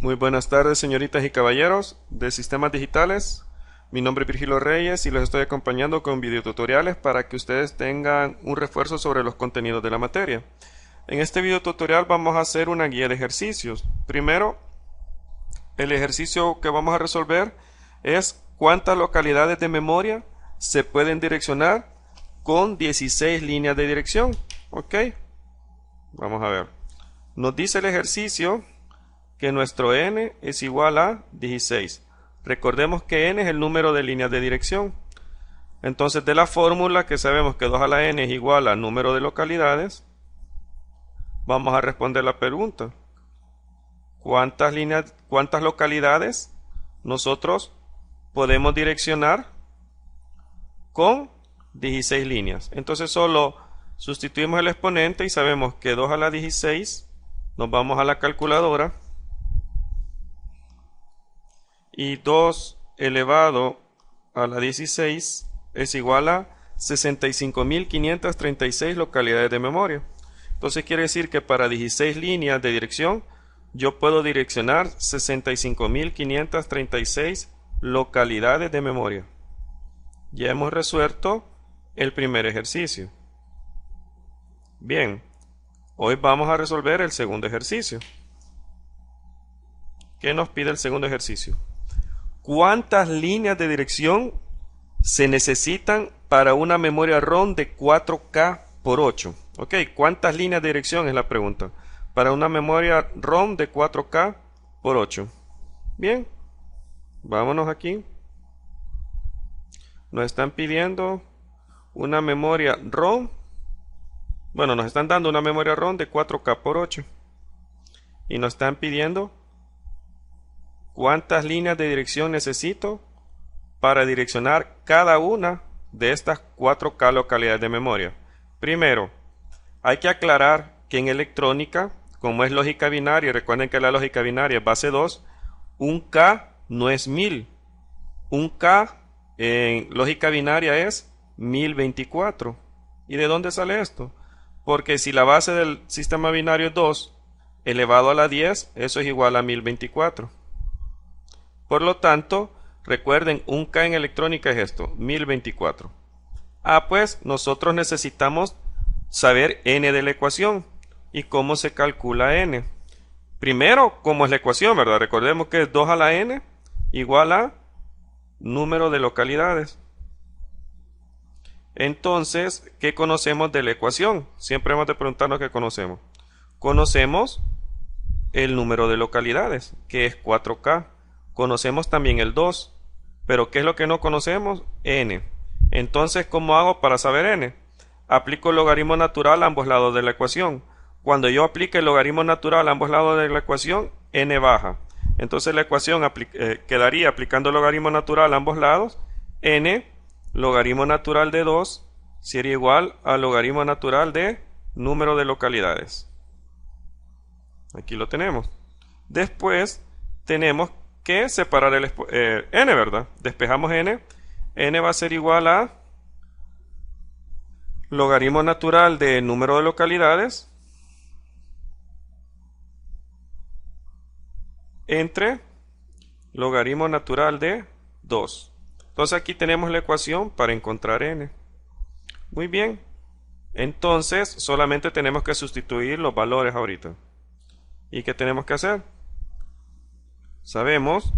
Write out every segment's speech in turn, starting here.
Muy buenas tardes, señoritas y caballeros de Sistemas Digitales. Mi nombre es Virgilio Reyes y los estoy acompañando con videotutoriales para que ustedes tengan un refuerzo sobre los contenidos de la materia. En este videotutorial vamos a hacer una guía de ejercicios. Primero, el ejercicio que vamos a resolver es cuántas localidades de memoria se pueden direccionar con 16 líneas de dirección. ¿Ok? Vamos a ver. Nos dice el ejercicio que nuestro n es igual a 16. Recordemos que n es el número de líneas de dirección. Entonces, de la fórmula que sabemos que 2 a la n es igual al número de localidades, vamos a responder la pregunta. ¿Cuántas localidades nosotros podemos direccionar con 16 líneas? Entonces solo sustituimos el exponente y sabemos que 2 a la 16, nos vamos a la calculadora, y 2 elevado a la 16 es igual a 65.536 localidades de memoria. Entonces quiere decir que para 16 líneas de dirección yo puedo direccionar 65.536 localidades de memoria. Ya hemos resuelto el primer ejercicio. Bien, hoy vamos a resolver el segundo ejercicio. ¿Qué nos pide el segundo ejercicio? ¿Cuántas líneas de dirección se necesitan para una memoria ROM de 4K por 8? Ok, ¿cuántas líneas de dirección es la pregunta? Para una memoria ROM de 4K por 8. Bien, vámonos aquí. Nos están pidiendo una memoria ROM. Bueno, nos están dando una memoria ROM de 4K por 8. Y nos están pidiendo ¿cuántas líneas de dirección necesito para direccionar cada una de estas 4K localidades de memoria? Primero, hay que aclarar que en electrónica, como es lógica binaria, recuerden que la lógica binaria es base 2, un K no es 1000. Un K en lógica binaria es 1024. ¿Y de dónde sale esto? Porque si la base del sistema binario es 2 elevado a la 10, eso es igual a 1024. Por lo tanto, recuerden, un K en electrónica es esto, 1024. Pues nosotros necesitamos saber n de la ecuación. ¿Y cómo se calcula n? Primero, ¿cómo es la ecuación, verdad? Recordemos que es 2 a la n igual a número de localidades. Entonces, ¿qué conocemos de la ecuación? Siempre hemos de preguntarnos qué conocemos. Conocemos el número de localidades, que es 4K. Conocemos también el 2, pero ¿qué es lo que no conocemos? N. Entonces, ¿cómo hago para saber n? Aplico el logaritmo natural a ambos lados de la ecuación. Cuando yo aplique el logaritmo natural a ambos lados de la ecuación, n baja. Entonces la ecuación quedaría aplicando el logaritmo natural a ambos lados. N, logaritmo natural de 2, sería igual al logaritmo natural de número de localidades. Aquí lo tenemos. Después tenemos que separar el n, ¿verdad? Despejamos n. N va a ser igual a logaritmo natural de número de localidades entre logaritmo natural de 2. Entonces aquí tenemos la ecuación para encontrar n. Muy bien. Entonces solamente tenemos que sustituir los valores ahorita. ¿Y qué tenemos que hacer? Sabemos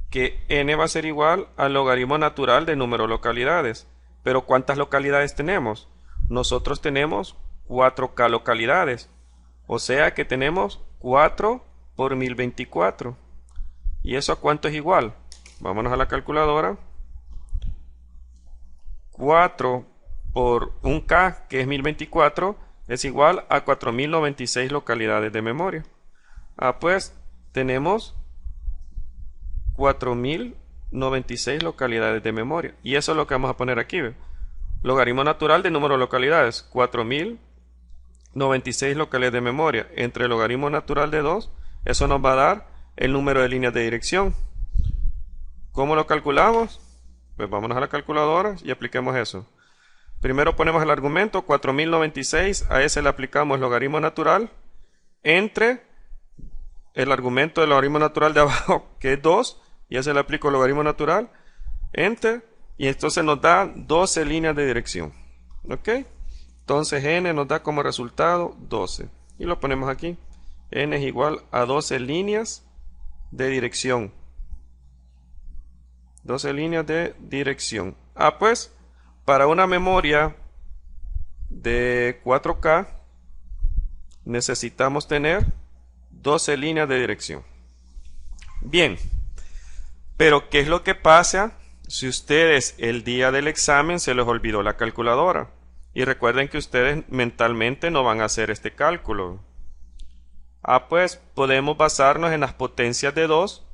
que n va a ser igual al logaritmo natural de número de localidades. Pero ¿cuántas localidades tenemos? Nosotros tenemos 4K localidades. O sea que tenemos 4 por 1024. ¿Y eso a cuánto es igual? Vámonos a la calculadora. 4 por 1K, que es 1024, es igual a 4096 localidades de memoria. Pues tenemos 4096 localidades de memoria. Y eso es lo que vamos a poner aquí. Logaritmo natural de número de localidades, 4096 localidades de memoria. Entre el logaritmo natural de 2, eso nos va a dar el número de líneas de dirección. ¿Cómo lo calculamos? Pues vámonos a la calculadora y apliquemos eso. Primero ponemos el argumento, 4096, a ese le aplicamos logaritmo natural entre el argumento del logaritmo natural de abajo, que es 2, y ya se le aplico el logaritmo natural, enter, y entonces nos da 12 líneas de dirección. ¿Ok? Entonces n nos da como resultado 12. Y lo ponemos aquí. N es igual a 12 líneas de dirección. 12 líneas de dirección. Pues, para una memoria de 4K, necesitamos tener 12 líneas de dirección. Bien, pero ¿qué es lo que pasa si ustedes el día del examen se les olvidó la calculadora? Y recuerden que ustedes mentalmente no van a hacer este cálculo. Pues podemos basarnos en las potencias de 2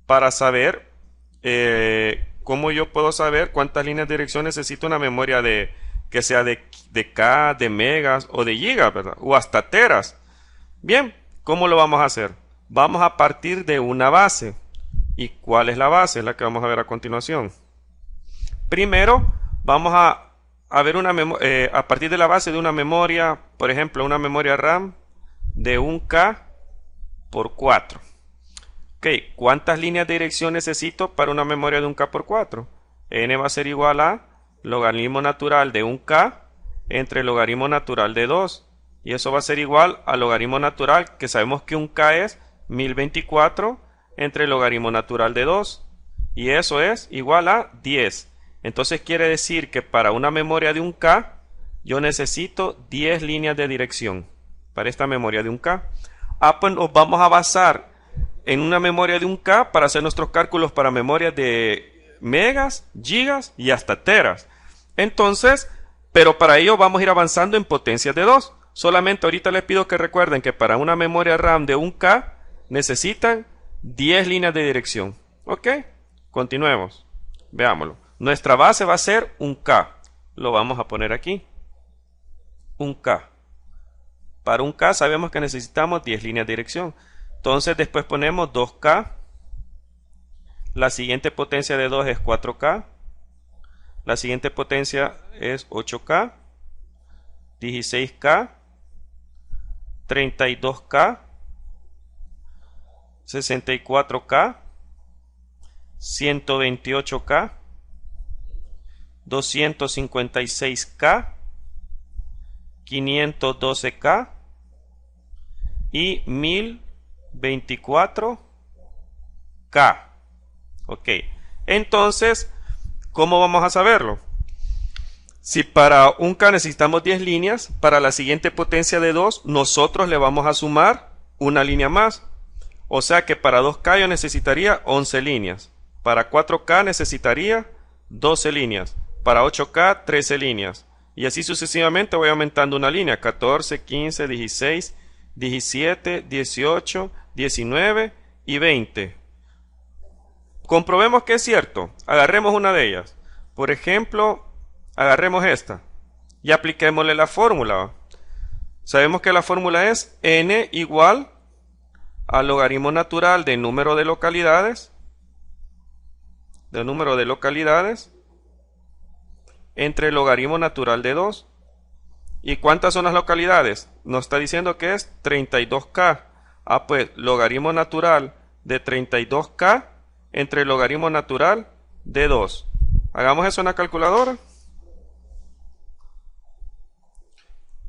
para saber cómo yo puedo saber cuántas líneas de dirección necesito una memoria que sea de K, de megas o de gigas, ¿verdad? O hasta teras. Bien, ¿cómo lo vamos a hacer? Vamos a partir de una base. ¿Y cuál es la base? Es la que vamos a ver a continuación. Primero, vamos a ver a partir de la base de una memoria, por ejemplo, una memoria RAM de 1K por 4. Ok, ¿cuántas líneas de dirección necesito para una memoria de 1K por 4? N va a ser igual a logaritmo natural de 1K entre logaritmo natural de 2. Y eso va a ser igual al logaritmo natural, que sabemos que 1K es 1024 entre logaritmo natural de 2. Y eso es igual a 10. Entonces quiere decir que para una memoria de 1K, yo necesito 10 líneas de dirección para esta memoria de 1K. Pues nos vamos a basar en una memoria de 1K para hacer nuestros cálculos para memorias de megas, gigas y hasta teras. Entonces, pero para ello vamos a ir avanzando en potencias de 2. Solamente ahorita les pido que recuerden que para una memoria RAM de 1K necesitan 10 líneas de dirección. ¿Ok? Continuemos. Veámoslo. Nuestra base va a ser 1K. Lo vamos a poner aquí. 1K. Para 1K sabemos que necesitamos 10 líneas de dirección. Entonces después ponemos 2K. La siguiente potencia de 2 es 4K. La siguiente potencia es 8K. 16K. 32K. 64K. 128K. 256K. 512K. Y 1024K. Ok. Entonces, ¿cómo vamos a saberlo? Si para 1K necesitamos 10 líneas, para la siguiente potencia de 2, nosotros le vamos a sumar una línea más. O sea que para 2K yo necesitaría 11 líneas. Para 4K necesitaría 12 líneas. Para 8K, 13 líneas. Y así sucesivamente voy aumentando una línea. 14, 15, 16, 17, 18, 19 y 20. Comprobemos que es cierto. Agarremos una de ellas. Por ejemplo, agarremos esta y apliquémosle la fórmula. Sabemos que la fórmula es n igual al logaritmo natural del número de localidades entre el logaritmo natural de 2. ¿Y cuántas son las localidades? Nos está diciendo que es 32K. Pues logaritmo natural de 32K entre el logaritmo natural de 2. Hagamos eso en la calculadora.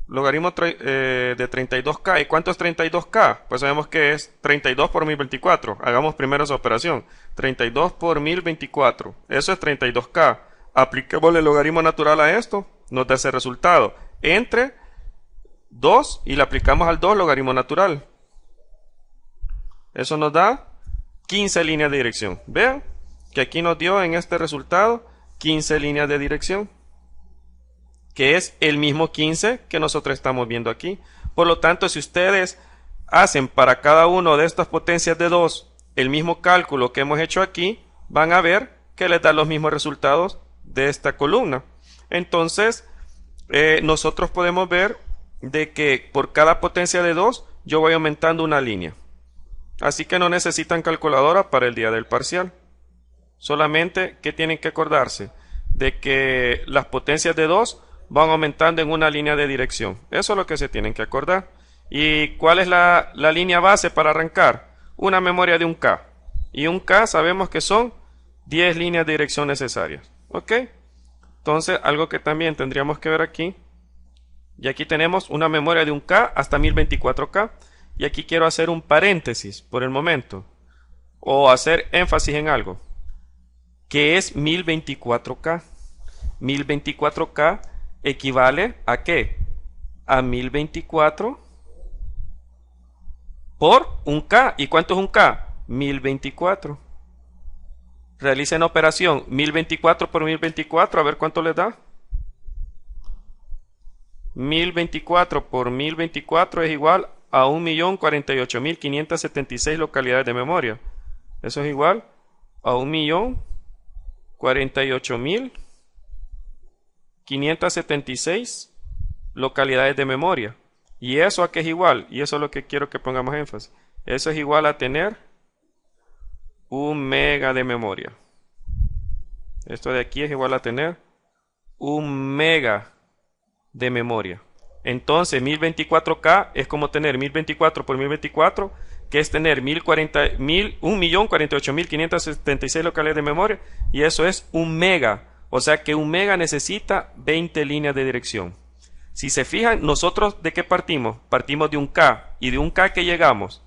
Logaritmo de 32K. ¿Y cuánto es 32K? Pues sabemos que es 32 por 1024. Hagamos primero esa operación. 32 por 1024. Eso es 32K. Apliquémosle el logaritmo natural a esto. Nos da ese resultado. Entre 2 y le aplicamos al 2 logaritmo natural. Eso nos da 15 líneas de dirección. Vean que aquí nos dio en este resultado 15 líneas de dirección, que es el mismo 15 que nosotros estamos viendo aquí. Por lo tanto, si ustedes hacen para cada una de estas potencias de 2 el mismo cálculo que hemos hecho aquí, van a ver que les da los mismos resultados de esta columna. Entonces, nosotros podemos ver de que por cada potencia de 2 yo voy aumentando una línea. Así que no necesitan calculadora para el día del parcial. Solamente que tienen que acordarse de que las potencias de 2 van aumentando en una línea de dirección. Eso es lo que se tienen que acordar. ¿Y cuál es la línea base para arrancar? Una memoria de 1K. Y 1K sabemos que son 10 líneas de dirección necesarias. ¿Ok? Entonces, algo que también tendríamos que ver aquí. Y aquí tenemos una memoria de 1K hasta 1024K. Y aquí quiero hacer un paréntesis por el momento. O hacer énfasis en algo. ¿Qué es 1024K? 1024K equivale ¿a qué? A 1024 por 1K. ¿Y cuánto es 1K? 1024. Realicen operación 1024 por 1024, a ver cuánto les da. 1024 por 1024 es igual a 1.048.576 localidades de memoria. Eso es igual a 1.048.576 localidades de memoria. ¿Y eso a qué es igual? Y eso es lo que quiero que pongamos énfasis. Eso es igual a tener 1 mega de memoria. Esto de aquí es igual a tener 1 mega de memoria. Entonces 1024K es como tener 1024 por 1024, que es tener 1.048.576 localidades de memoria, y eso es 1 mega. O sea que 1 mega necesita 20 líneas de dirección. Si se fijan, nosotros ¿de qué partimos? Partimos de 1K, y de 1K que llegamos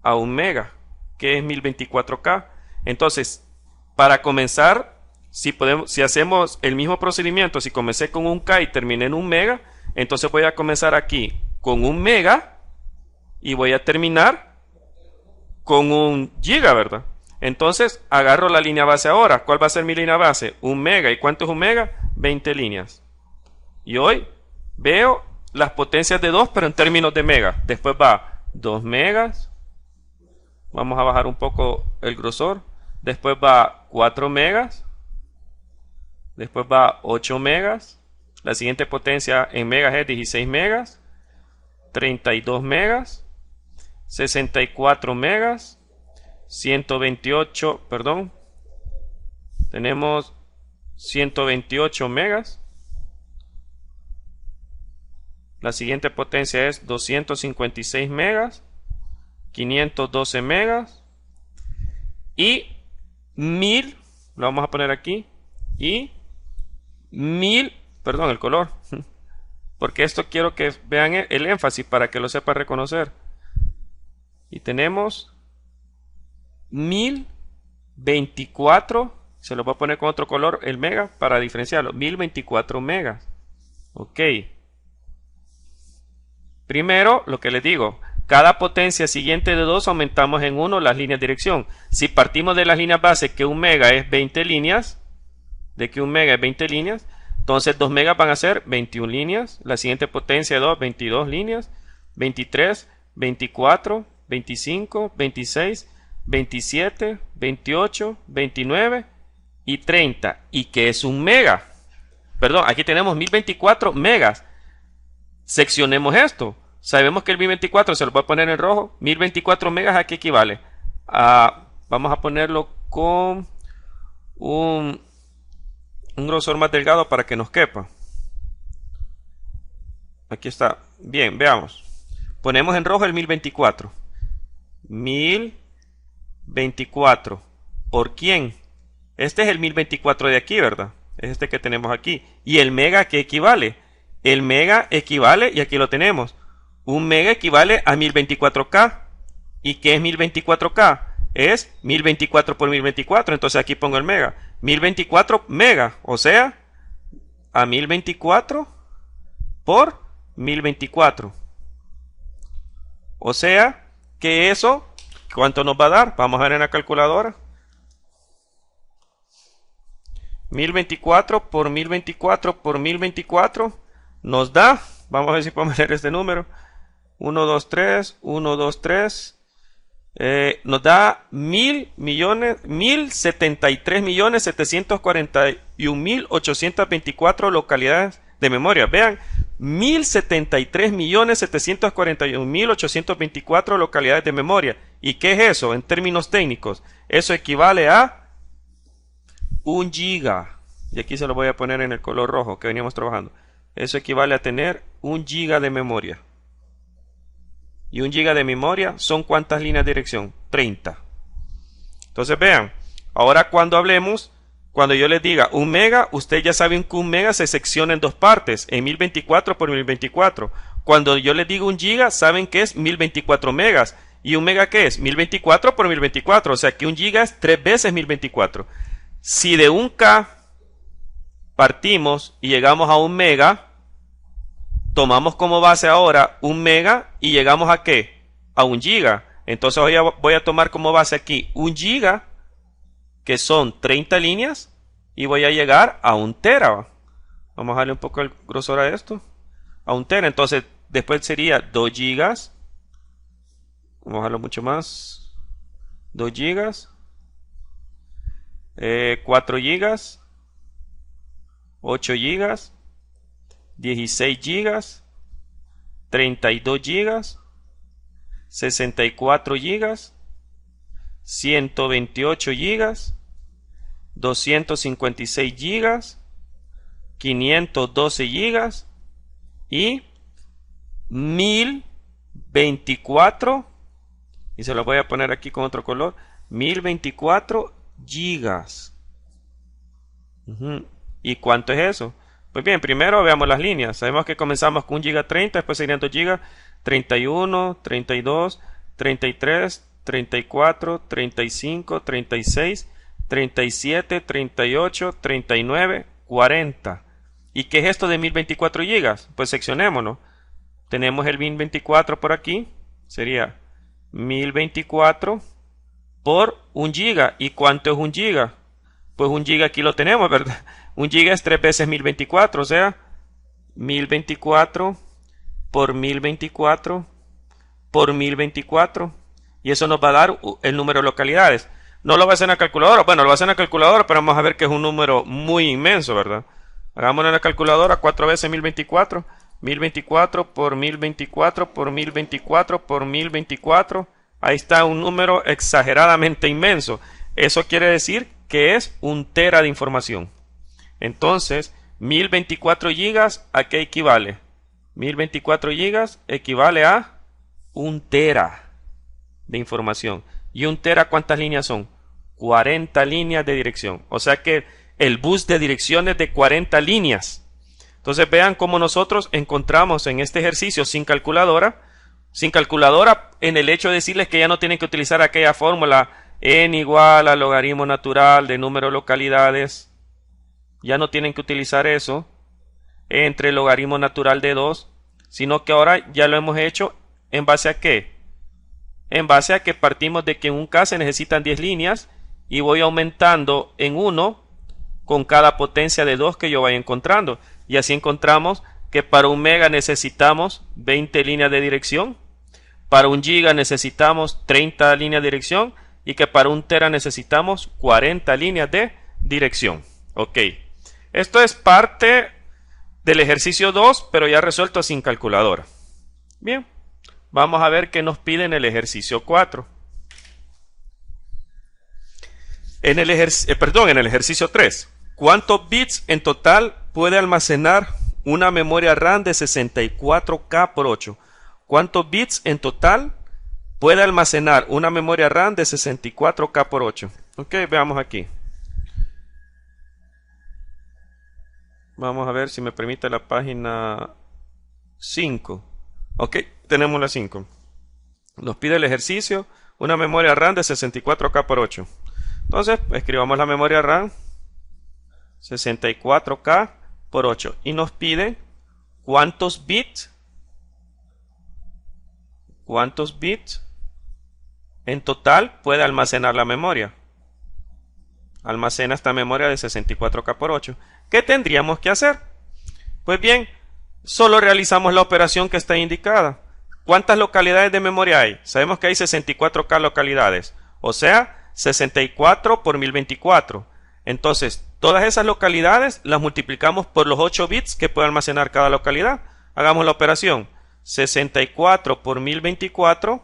a 1 mega, que es 1024K. Entonces, para comenzar, si hacemos el mismo procedimiento, si comencé con 1K y terminé en 1 mega, entonces voy a comenzar aquí con 1 mega y voy a terminar con 1 giga, ¿verdad? Entonces, agarro la línea base ahora. ¿Cuál va a ser mi línea base? 1 mega. ¿Y cuánto es 1 mega? 20 líneas. Y hoy veo las potencias de 2, pero en términos de mega. Después va 2 megas. Vamos a bajar un poco el grosor. Después va 4 megas. Después va 8 megas. La siguiente potencia en megas es 16 megas. 32 megas. 64 megas. 128, perdón. Tenemos 128 megas. La siguiente potencia es 256 megas. 512 megas. Y 1000, lo vamos a poner aquí. Y 1000, perdón, el color. Porque esto quiero que vean el énfasis para que lo sepan reconocer. Y tenemos 1024, se lo voy a poner con otro color, el mega, para diferenciarlo. 1024 megas. Ok. Primero, lo que les digo, cada potencia siguiente de 2 aumentamos en 1 las líneas de dirección. Si partimos de las líneas base, que 1 mega es 20 líneas, entonces 2 megas van a ser 21 líneas. La siguiente potencia de 2, 22 líneas. 23, 24, 25, 26, 27, 28, 29 y 30. ¿Y qué es 1 mega? Perdón, aquí tenemos 1024 megas. Seccionemos esto. Sabemos que el 1024 se lo voy a poner en rojo. 1024 megas, ¿a qué equivale? Vamos a ponerlo con un grosor más delgado para que nos quepa. Aquí está. Bien, veamos. Ponemos en rojo el 1024. 1024. ¿Por quién? Este es el 1024 de aquí, ¿verdad? Es este que tenemos aquí. ¿Y el mega a qué equivale? El mega equivale, y aquí lo tenemos. 1 mega equivale a 1024K. ¿Y qué es 1024K? Es 1024 por 1024. Entonces aquí pongo el mega. 1024 mega. O sea, a 1024 por 1024. O sea, que eso, ¿cuánto nos va a dar? Vamos a ver en la calculadora. 1024 por 1024 por 1024 nos da, vamos a ver si podemos leer este número, 1, 2, 3, 1, 2, 3, nos da 1.073.741.824 localidades de memoria. Vean, 1.073.741.824 localidades de memoria. ¿Y qué es eso en términos técnicos? Eso equivale a 1 giga. Y aquí se lo voy a poner en el color rojo que veníamos trabajando. Eso equivale a tener 1 giga de memoria. y 1 GB de memoria son ¿cuántas líneas de dirección? 30. Entonces vean, ahora cuando hablemos, cuando yo les diga 1 mega, ustedes ya saben que 1 mega se secciona en dos partes, en 1024 por 1024. Cuando yo les digo 1 giga, saben que es 1024 megas. ¿Y 1 mega qué es? 1024 por 1024, o sea que 1 giga es 3 veces 1024. Si de 1K partimos y llegamos a 1 mega, tomamos como base ahora 1 mega y llegamos a ¿qué? A 1 giga. Entonces voy a tomar como base aquí 1 giga, que son 30 líneas, y voy a llegar a 1 tera. Vamos a darle un poco el grosor a esto. A 1 tera. Entonces después sería 2 gigas. Vamos a dejarlo mucho más. 2 gigas. 4 gigas. 8 gigas. 16 gigas. 32 gigas. 64 gigas. 128 gigas. 256 gigas. 512 gigas. Y 1024. Y se lo voy a poner aquí con otro color. 1024 gigas. ¿Y cuánto es eso? Pues bien, primero veamos las líneas. Sabemos que comenzamos con 1 giga 30, después serían 2 gigas, 31, 32, 33, 34, 35, 36, 37, 38, 39, 40. ¿Y qué es esto de 1024 gigas? Pues seccionémonos. Tenemos el 1024 por aquí. Sería 1024 por 1 giga. ¿Y cuánto es 1 giga? Pues 1 giga aquí lo tenemos, ¿verdad? 1 giga es 3 veces 1024, o sea, 1024 por 1024 por 1024. Y eso nos va a dar el número de localidades. No lo va a hacer en la calculadora. Bueno, lo va a hacer en la calculadora, pero vamos a ver que es un número muy inmenso, ¿verdad? Hagámoslo en la calculadora. 4 veces 1024. 1024 por 1024 por 1024 por 1024. Ahí está un número exageradamente inmenso. Eso quiere decir que es 1 tera de información. Entonces, 1024 gigas, ¿a qué equivale? 1024 gigas equivale a 1 tera de información. ¿Y 1 tera cuántas líneas son? 40 líneas de dirección. O sea que el bus de dirección es de 40 líneas. Entonces vean cómo nosotros encontramos en este ejercicio sin calculadora en el hecho de decirles que ya no tienen que utilizar aquella fórmula n igual al logaritmo natural de número de localidades. Ya no tienen que utilizar eso entre el logaritmo natural de 2, sino que ahora ya lo hemos hecho en base a ¿qué? En base a que partimos de que en un K se necesitan 10 líneas y voy aumentando en 1 con cada potencia de 2 que yo vaya encontrando. Y así encontramos que para 1 mega necesitamos 20 líneas de dirección, para 1 giga necesitamos 30 líneas de dirección y que para 1 tera necesitamos 40 líneas de dirección. Ok, esto es parte del ejercicio 2, pero ya resuelto sin calculadora. Bien, vamos a ver qué nos pide en el ejercicio 4. En el ejercicio 3. ¿Cuántos bits en total puede almacenar una memoria RAM de 64K por 8? ¿Cuántos bits en total puede almacenar una memoria RAM de 64K por 8? Ok, veamos aquí. Vamos a ver si me permite la página 5. Ok, tenemos la 5. Nos pide el ejercicio una memoria RAM de 64K por 8. Entonces, escribamos la memoria RAM 64K por 8 y nos pide cuántos bits en total puede almacenar la memoria. Almacena esta memoria de 64K por 8. ¿Qué tendríamos que hacer? Pues bien, solo realizamos la operación que está indicada. ¿Cuántas localidades de memoria hay? Sabemos que hay 64K localidades, o sea, 64 por 1024. Entonces, todas esas localidades las multiplicamos por los 8 bits que puede almacenar cada localidad. Hagamos la operación. 64 por 1024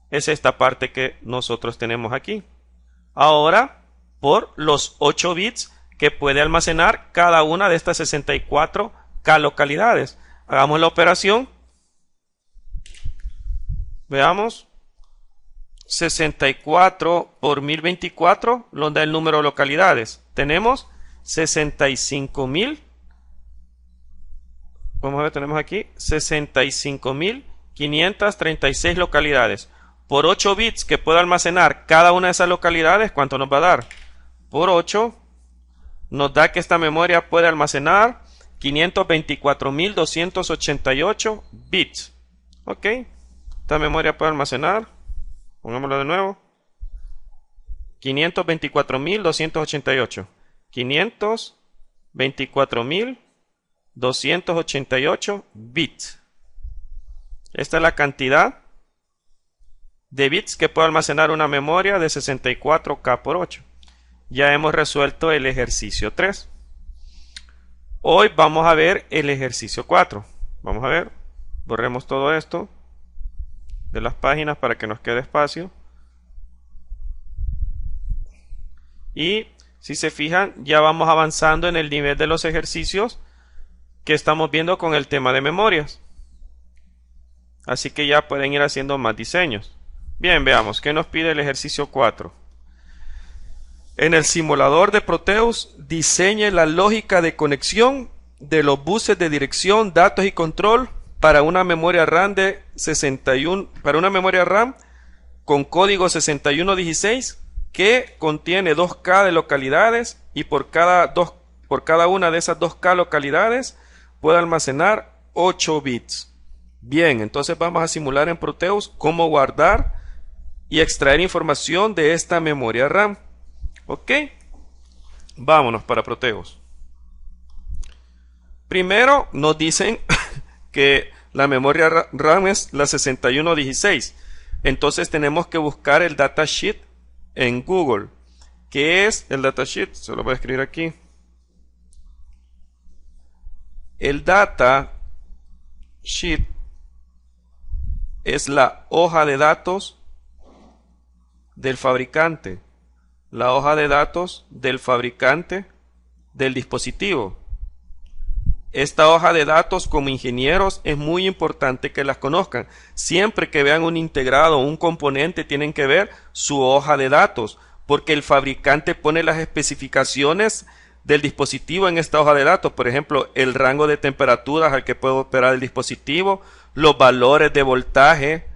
es esta parte que nosotros tenemos aquí. Ahora, por los 8 bits que puede almacenar cada una de estas 64K localidades. Hagamos la operación. Veamos. 64 por 1024 nos da el número de localidades. Tenemos 65.000. Vamos a ver, tenemos aquí 65.536 localidades. Por 8 bits que pueda almacenar cada una de esas localidades, ¿cuánto nos va a dar? Por 8 nos da que esta memoria puede almacenar 524.288 bits. Ok, esta memoria puede almacenar, pongámoslo de nuevo, 524.288. 524.288 bits. Esta es la cantidad de bits que puede almacenar una memoria de 64K por 8. Ya hemos resuelto el ejercicio 3. Hoy vamos a ver el ejercicio 4. Vamos a ver, borremos todo esto de las páginas para que nos quede espacio. Y si se fijan, ya vamos avanzando en el nivel de los ejercicios que estamos viendo con el tema de memorias. Así que ya pueden ir haciendo más diseños. Bien, veamos, ¿qué nos pide el ejercicio 4? En el simulador de Proteus, diseñe la lógica de conexión de los buses de dirección, datos y control para una memoria RAM de 61, para una memoria RAM con código 6116 que contiene 2K de localidades y por cada una de esas 2K localidades puede almacenar 8 bits. Bien, entonces vamos a simular en Proteus cómo guardar y extraer información de esta memoria RAM. Ok, vámonos para Proteus. Primero nos dicen que la memoria RAM es la 6116. Entonces tenemos que buscar el datasheet en Google. ¿Qué es el datasheet? Se lo voy a escribir aquí. El datasheet es la hoja de datos del fabricante. La hoja de datos del fabricante del dispositivo. Esta hoja de datos, como ingenieros, es muy importante que las conozcan. Siempre que vean un integrado o un componente, tienen que ver su hoja de datos, porque el fabricante pone las especificaciones del dispositivo en esta hoja de datos. Por ejemplo, el rango de temperaturas al que puede operar el dispositivo, los valores de voltaje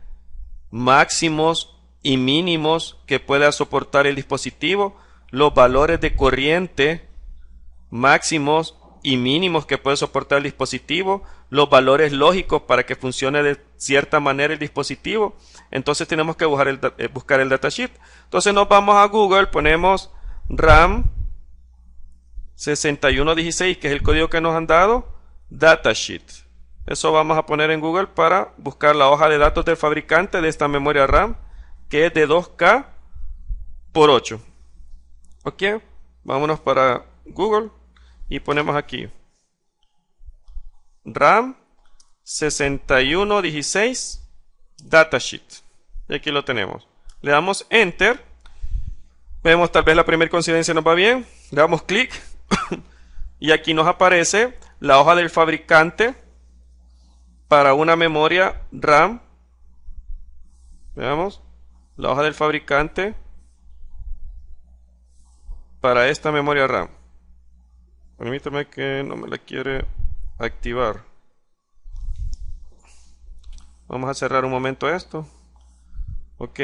máximos y mínimos que pueda soportar el dispositivo, los valores de corriente máximos y mínimos que puede soportar el dispositivo, los valores lógicos para que funcione de cierta manera el dispositivo. Entonces tenemos que buscar el datasheet. Entonces nos vamos a Google, ponemos RAM 6116, que es el código que nos han dado, datasheet. Eso vamos a poner en Google para buscar la hoja de datos del fabricante de esta memoria RAM, que es de 2K por 8. Ok, vámonos para Google y ponemos aquí RAM 6116 datasheet. Y aquí lo tenemos. Le damos Enter. Vemos, tal vez la primera coincidencia nos va bien. Le damos clic y aquí nos aparece la hoja del fabricante para una memoria RAM. Veamos. La hoja del fabricante para esta memoria RAM. Permítame que no me la quiere activar. Vamos a cerrar un momento esto. Ok.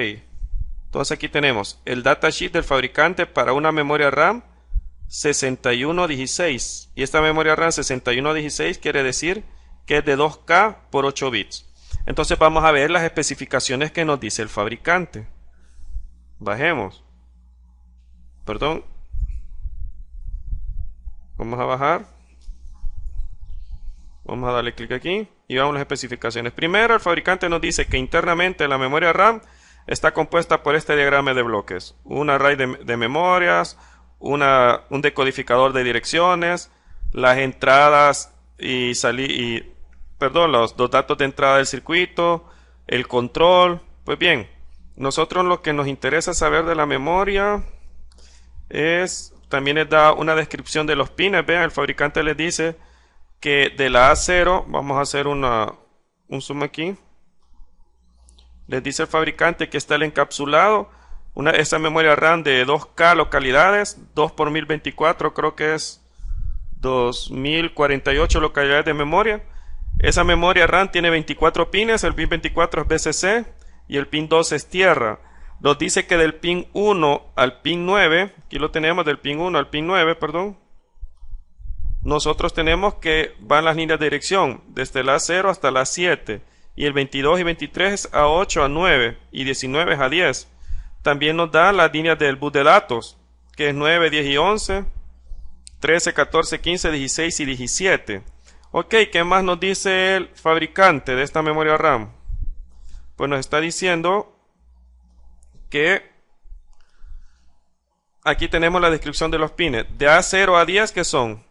Entonces aquí tenemos el datasheet del fabricante para una memoria RAM 6116. Y esta memoria RAM 6116 quiere decir que es de 2K por 8 bits. Entonces vamos a ver las especificaciones que nos dice el fabricante. Bajemos. Perdón. Vamos a bajar. Vamos a darle clic aquí y vamos a las especificaciones. Primero, el fabricante nos dice que internamente la memoria RAM está compuesta por este diagrama de bloques. Un array de memorias, un decodificador de direcciones, las entradas los datos de entrada del circuito, el control. Pues bien, nosotros lo que nos interesa saber de la memoria también les da una descripción de los pines. Vean, el fabricante les dice que de la A0, vamos a hacer un zoom aquí, les dice el fabricante que está el encapsulado, esa memoria RAM de 2K localidades, 2 por 1024, creo que es 2048 localidades de memoria. Esa memoria RAM tiene 24 pines, el pin 24 es BCC y el pin 2 es tierra. Nos dice que del pin 1 al pin 9, aquí lo tenemos, del pin 1 al pin 9, perdón, nosotros tenemos que van las líneas de dirección desde la 0 hasta la 7, y el 22 y 23 a 8 a 9 y 19 a 10. También nos da las líneas del bus de datos, que es 9, 10 y 11, 13, 14, 15, 16 y 17. Ok, ¿qué más nos dice el fabricante de esta memoria RAM? Pues nos está diciendo que aquí tenemos la descripción de los pines. De A0 a 10, que son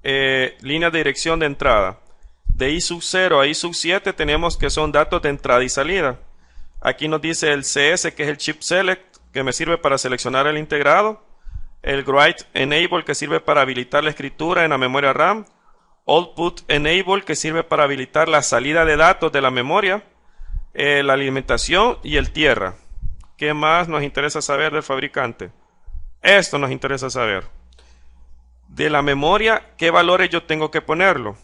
líneas de dirección de entrada. De I0 a I7 tenemos que son datos de entrada y salida. Aquí nos dice el CS, que es el Chip Select, que me sirve para seleccionar el integrado. El Write Enable, que sirve para habilitar la escritura en la memoria RAM. Output Enable, que sirve para habilitar la salida de datos de la memoria. La alimentación y el tierra. ¿Qué más nos interesa saber del fabricante? Esto nos interesa saber. De la memoria, ¿qué valores yo tengo que ponerlo?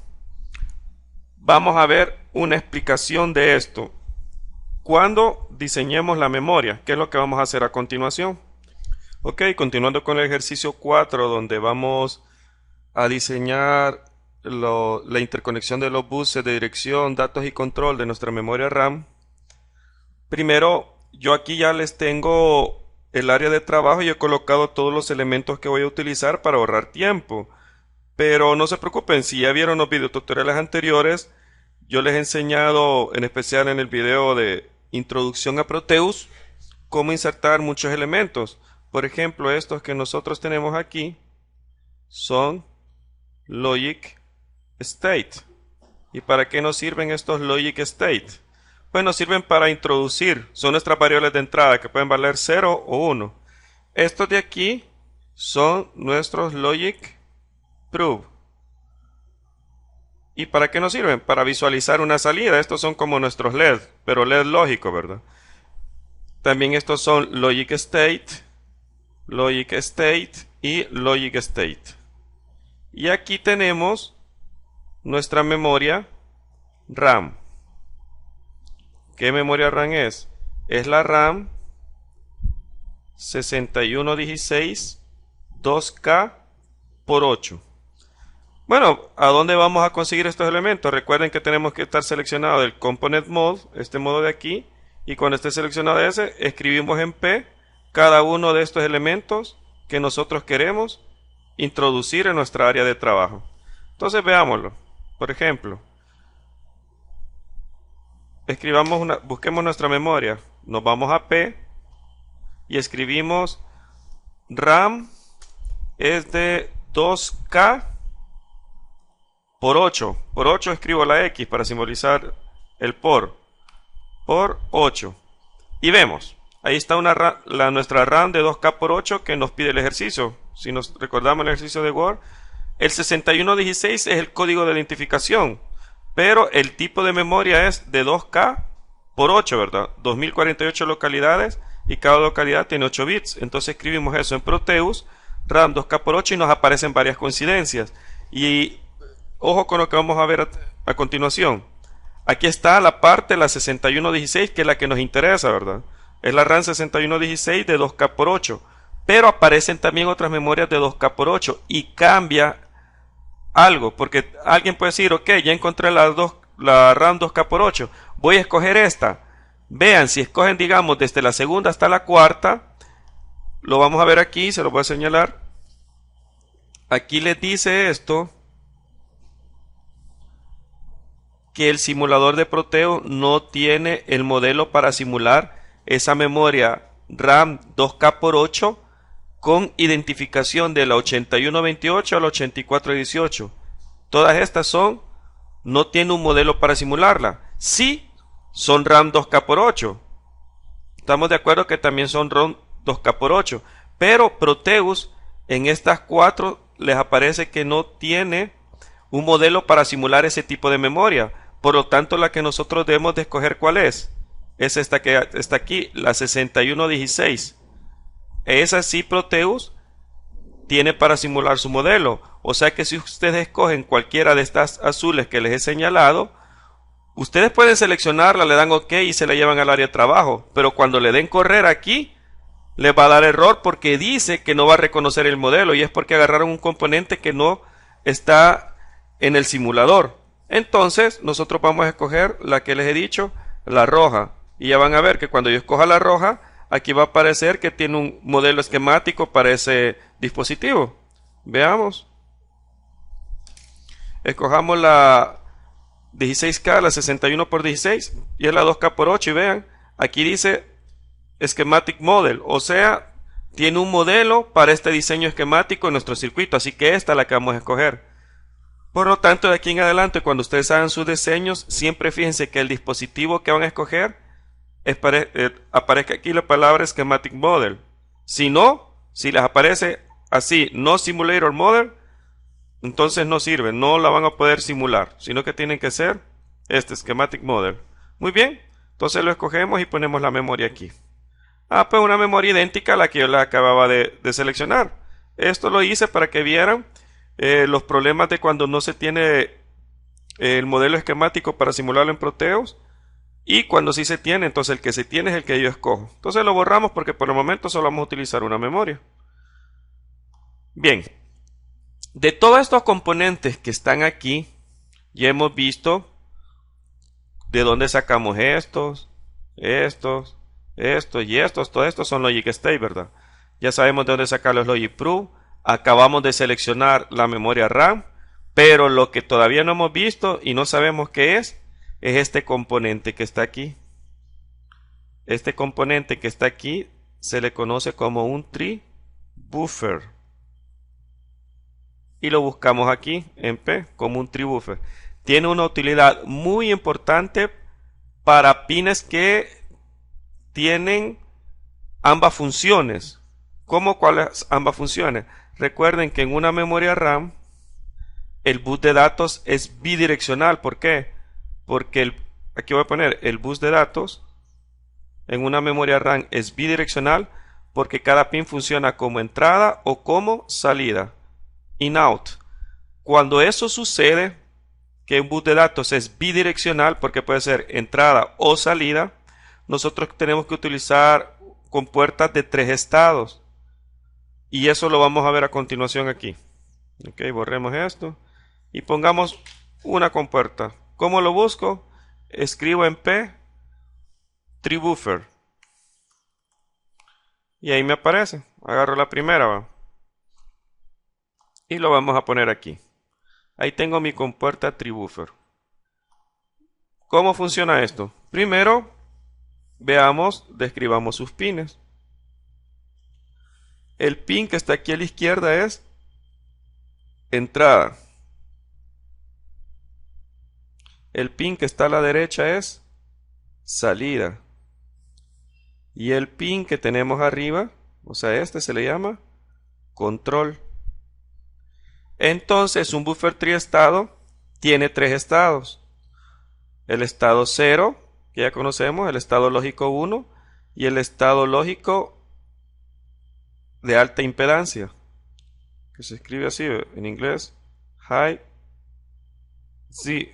Vamos a ver una explicación de esto cuando diseñemos la memoria, que es lo que vamos a hacer a continuación. Ok, continuando con el ejercicio 4, donde vamos a diseñar la interconexión de los buses de dirección, datos y control de nuestra memoria RAM. Primero, yo aquí ya les tengo el área de trabajo y he colocado todos los elementos que voy a utilizar para ahorrar tiempo. Pero no se preocupen, si ya vieron los videotutoriales anteriores, yo les he enseñado, en especial en el video de Introducción a Proteus, cómo insertar muchos elementos. Por ejemplo, estos que nosotros tenemos aquí son Logic State. ¿Y para qué nos sirven estos Logic State? Pues nos sirven para introducir, son nuestras variables de entrada que pueden valer 0 o 1. Estos de aquí son nuestros Logic Prove. ¿Y para qué nos sirven? Para visualizar una salida. Estos son como nuestros LED, pero LED lógico, ¿verdad? También estos son Logic State y Logic State. Y aquí tenemos nuestra memoria RAM. ¿Qué memoria RAM es? Es la RAM 6116 2K por 8. Bueno, ¿a dónde vamos a conseguir estos elementos? Recuerden que tenemos que estar seleccionado el Component Mode, este modo de aquí, y cuando esté seleccionado ese, escribimos en P cada uno de estos elementos que nosotros queremos introducir en nuestra área de trabajo. Entonces veámoslo. Por ejemplo, busquemos nuestra memoria, nos vamos a P y escribimos RAM es de 2K por 8. Por 8 escribo la X para simbolizar el por 8. Y vemos, ahí está nuestra RAM de 2K por 8 que nos pide el ejercicio. Si nos recordamos el ejercicio de Word, el 6116 es el código de identificación, pero el tipo de memoria es de 2K por 8, ¿verdad? 2048 localidades y cada localidad tiene 8 bits. Entonces escribimos eso en Proteus, RAM 2K por 8 y nos aparecen varias coincidencias. Y ojo con lo que vamos a ver a continuación. Aquí está la parte, la 6116, que es la que nos interesa, ¿verdad? Es la RAM 6116 de 2K por 8. Pero aparecen también otras memorias de 2K por 8 y cambia algo, porque alguien puede decir, ok, ya encontré la RAM 2K por 8, voy a escoger esta. Vean, si escogen, digamos, desde la segunda hasta la cuarta, lo vamos a ver aquí, se lo voy a señalar. Aquí les dice esto, que el simulador de Proteus no tiene el modelo para simular esa memoria RAM 2K por 8 con identificación de la 8128 a la 8418. Todas estas no tiene un modelo para simularla. Sí, son RAM 2K por 8. Estamos de acuerdo que también son RAM 2K por 8. Pero Proteus en estas 4 les aparece que no tiene un modelo para simular ese tipo de memoria. Por lo tanto, la que nosotros debemos de escoger, ¿cuál es? es esta que está aquí, la 6116. Esa sí Proteus tiene para simular su modelo. O sea que si ustedes escogen cualquiera de estas azules que les he señalado, ustedes pueden seleccionarla, le dan OK y se la llevan al área de trabajo. Pero cuando le den correr aquí, les va a dar error porque dice que no va a reconocer el modelo. Y es porque agarraron un componente que no está en el simulador. Entonces nosotros vamos a escoger la que les he dicho, la roja. Y ya van a ver que cuando yo escoja la roja, aquí va a aparecer que tiene un modelo esquemático para ese dispositivo. Veamos. Escojamos la 16K, la 61 por 16 y es la 2K por 8 y vean, aquí dice Schematic Model, o sea, tiene un modelo para este diseño esquemático en nuestro circuito, así que esta es la que vamos a escoger. Por lo tanto, de aquí en adelante, cuando ustedes hagan sus diseños, siempre fíjense que el dispositivo que van a escoger aparezca aquí la palabra Schematic Model. Si no, si les aparece así, no Simulator Model, entonces no sirve, no la van a poder simular, sino que tienen que ser este Schematic Model. Muy bien, entonces lo escogemos y ponemos la memoria aquí. Pues una memoria idéntica a la que yo la acababa de seleccionar. Esto lo hice para que vieran los problemas de cuando no se tiene el modelo esquemático para simularlo en Proteus y cuando sí se tiene, entonces el que se tiene es el que yo escojo. Entonces lo borramos porque por el momento solo vamos a utilizar una memoria. Bien, de todos estos componentes que están aquí, ya hemos visto de dónde sacamos estos y estos. Todos estos son Logic State, ¿verdad? Ya sabemos de dónde sacar los Logic Proof. Acabamos de seleccionar la memoria RAM, pero lo que todavía no hemos visto y no sabemos qué es este componente que está aquí. Este componente que está aquí se le conoce como un tree buffer. Y lo buscamos aquí en P como un tree buffer. Tiene una utilidad muy importante para pines que tienen ambas funciones. ¿Cómo cuáles ambas funciones? Recuerden que en una memoria RAM el bus de datos es bidireccional. ¿Por qué? Porque aquí voy a poner el bus de datos en una memoria RAM es bidireccional porque cada pin funciona como entrada o como salida. In-out. Cuando eso sucede, que un bus de datos es bidireccional porque puede ser entrada o salida, nosotros tenemos que utilizar compuertas de 3 estados. Y eso lo vamos a ver a continuación aquí. Ok, borremos esto y pongamos una compuerta. ¿Cómo lo busco? Escribo en P tree buffer y ahí me aparece. Agarro la primera, ¿va? Y lo vamos a poner aquí. Ahí tengo mi compuerta tree buffer. ¿Cómo funciona esto? Primero, veamos, describamos sus pines. El pin que está aquí a la izquierda es entrada. El pin que está a la derecha es salida. Y el pin que tenemos arriba, o sea, este se le llama control. Entonces, un buffer triestado tiene 3 estados. El estado 0, que ya conocemos, el estado lógico 1 y el estado lógico de alta impedancia, que se escribe así en inglés, high, sí,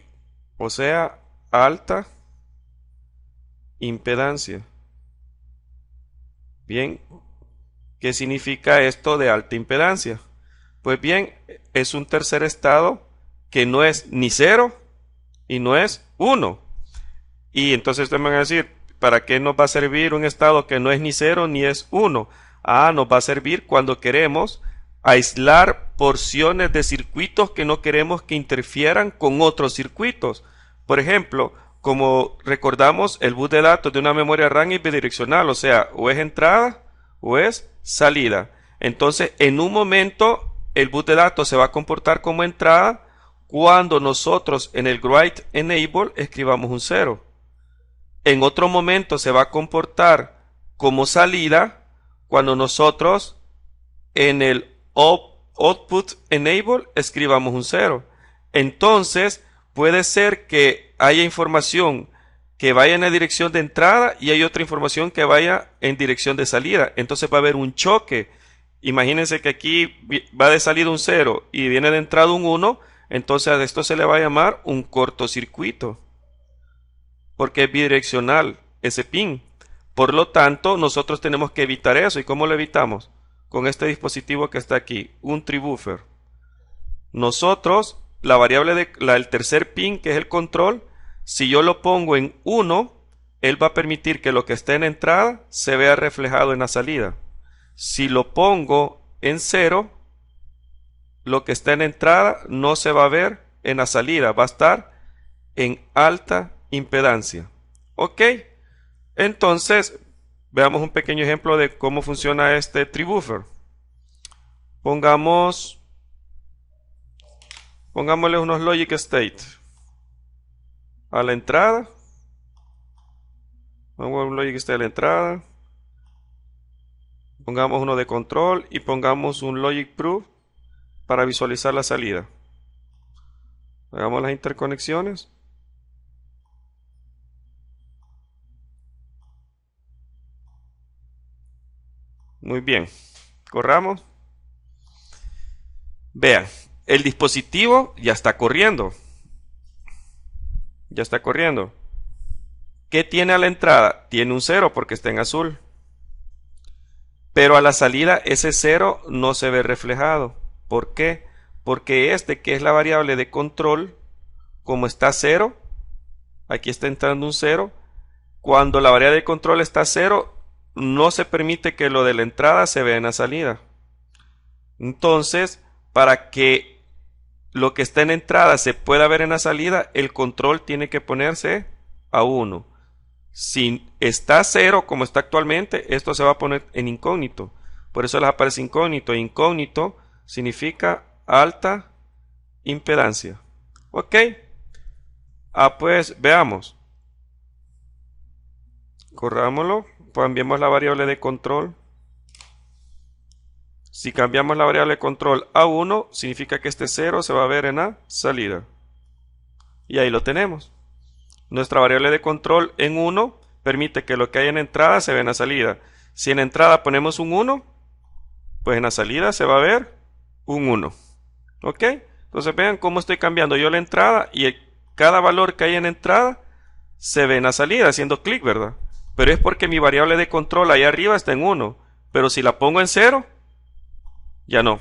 o sea, alta impedancia. Bien, ¿qué significa esto de alta impedancia? Pues bien, es un tercer estado que no es ni 0 y no es 1. Y entonces ustedes me van a decir, ¿para qué nos va a servir un estado que no es ni 0 ni es 1? Nos va a servir cuando queremos aislar porciones de circuitos que no queremos que interfieran con otros circuitos. Por ejemplo, como recordamos, el bus de datos de una memoria RAM es bidireccional, o sea, o es entrada o es salida. Entonces, en un momento, el bus de datos se va a comportar como entrada cuando nosotros en el write enable escribamos un 0. En otro momento se va a comportar como salida cuando nosotros en el output enable escribamos un 0. Entonces puede ser que haya información que vaya en la dirección de entrada y hay otra información que vaya en dirección de salida. Entonces va a haber un choque. Imagínense que aquí va de salida un 0 y viene de entrada un 1, entonces a esto se le va a llamar un cortocircuito, porque es bidireccional ese pin. Por lo tanto, nosotros tenemos que evitar eso. ¿Y cómo lo evitamos? Con este dispositivo que está aquí, un tribuffer. Nosotros, la variable el tercer pin, que es el control, si yo lo pongo en 1, él va a permitir que lo que esté en entrada se vea reflejado en la salida. Si lo pongo en 0, lo que está en entrada no se va a ver en la salida, va a estar en alta impedancia. ¿Ok? Entonces, veamos un pequeño ejemplo de cómo funciona este tribuffer. Pongámosle unos logic state a la entrada. Vamos a un logic state a la entrada. Pongamos uno de control y pongamos un logic proof para visualizar la salida. Hagamos las interconexiones. Muy bien. Corramos. Vean, el dispositivo ya está corriendo. Ya está corriendo. ¿Qué tiene a la entrada? Tiene un 0 porque está en azul. Pero a la salida ese 0 no se ve reflejado. ¿Por qué? Porque este, que es la variable de control, como está 0, aquí está entrando un 0, cuando la variable de control está 0, no se permite que lo de la entrada se vea en la salida. Entonces, para que lo que está en entrada se pueda ver en la salida, el control tiene que ponerse a 1. Si está 0 como está actualmente, esto se va a poner en incógnito. Por eso les aparece incógnito. Incógnito significa alta impedancia. Ok. Pues veamos. Corrámoslo. Cambiemos la variable de control. Si cambiamos la variable de control a 1, significa que este 0 se va a ver en la salida. Y ahí lo tenemos. Nuestra variable de control en 1 permite que lo que hay en entrada se vea en la salida. Si en entrada ponemos un 1, pues en la salida se va a ver un 1. ¿Ok? Entonces vean cómo estoy cambiando yo la entrada y cada valor que hay en entrada se ve en la salida haciendo clic, ¿verdad? Pero es porque mi variable de control ahí arriba está en 1. Pero si la pongo en 0, ya no.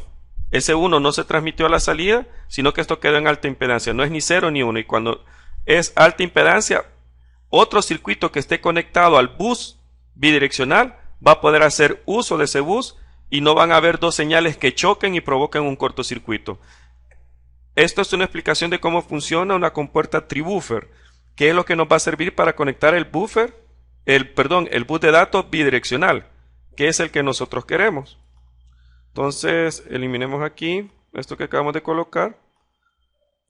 Ese 1 no se transmitió a la salida, sino que esto quedó en alta impedancia. No es ni 0 ni 1. Y cuando es alta impedancia, otro circuito que esté conectado al bus bidireccional va a poder hacer uso de ese bus y no van a haber dos señales que choquen y provoquen un cortocircuito. Esto es una explicación de cómo funciona una compuerta tribuffer, que es lo que nos va a servir para conectar el bus de datos bidireccional, que es el que nosotros queremos. Entonces, eliminemos aquí esto que acabamos de colocar.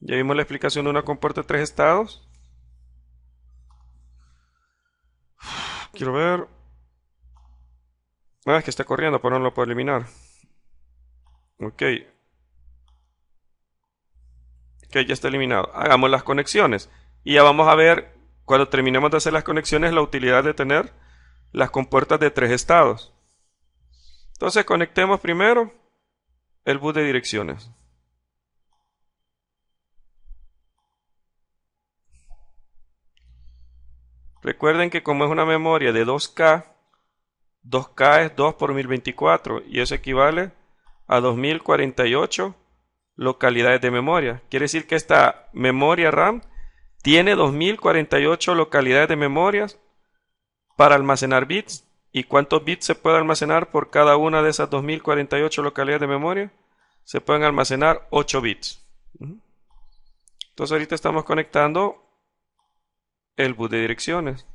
Ya vimos la explicación de una compuerta de 3 estados. Quiero ver. Es que está corriendo, pero no lo puedo eliminar. Ok, ya está eliminado. Hagamos las conexiones. Y ya vamos a ver, cuando terminemos de hacer las conexiones, la utilidad de tener las compuertas de 3 estados. Entonces, conectemos primero el bus de direcciones. Recuerden que como es una memoria de 2K, 2K es 2 por 1024 y eso equivale a 2048 localidades de memoria. Quiere decir que esta memoria RAM tiene 2048 localidades de memorias para almacenar bits. ¿Y cuántos bits se puede almacenar por cada una de esas 2048 localidades de memoria? Se pueden almacenar 8 bits. Entonces ahorita estamos conectando el bus de direcciones.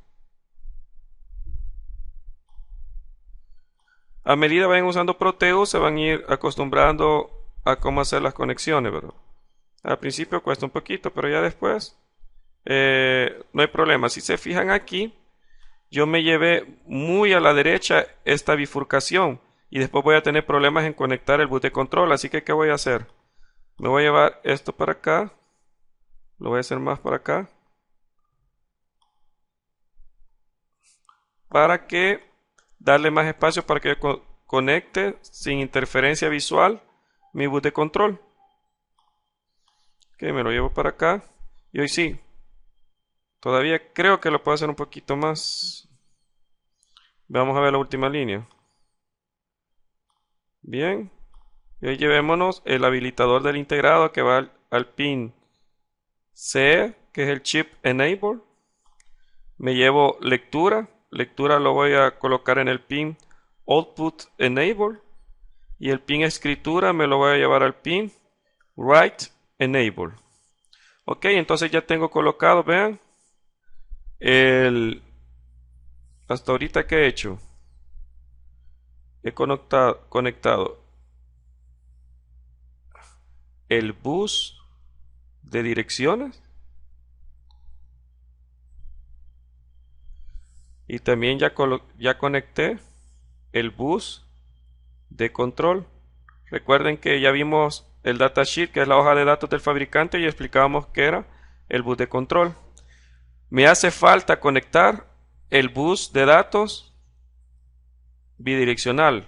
A medida que vayan usando Proteus, se van a ir acostumbrando a cómo hacer las conexiones, ¿verdad? Al principio cuesta un poquito, pero ya después no hay problema. Si se fijan aquí, yo me llevé muy a la derecha esta bifurcación y después voy a tener problemas en conectar el bus de control. Así que, ¿qué voy a hacer? Me voy a llevar esto para acá, lo voy a hacer más para acá. para que darle más espacio para que conecte sin interferencia visual mi bus de control. Ok, me lo llevo para acá. Y hoy sí. Todavía creo que lo puedo hacer un poquito más. Vamos a ver la última línea. Bien. Y hoy llevémonos el habilitador del integrado que va al pin C, que es el chip enable. Me llevo lectura. Lectura lo voy a colocar en el pin output enable. Y el pin escritura me lo voy a llevar al pin write enable. Ok, entonces ya tengo colocado, vean, hasta ahorita que he hecho. He conectado el bus de direcciones y también ya conecté el bus de control. Recuerden que ya vimos el datasheet, que es la hoja de datos del fabricante, y explicábamos que era el bus de control. Me hace falta conectar el bus de datos bidireccional,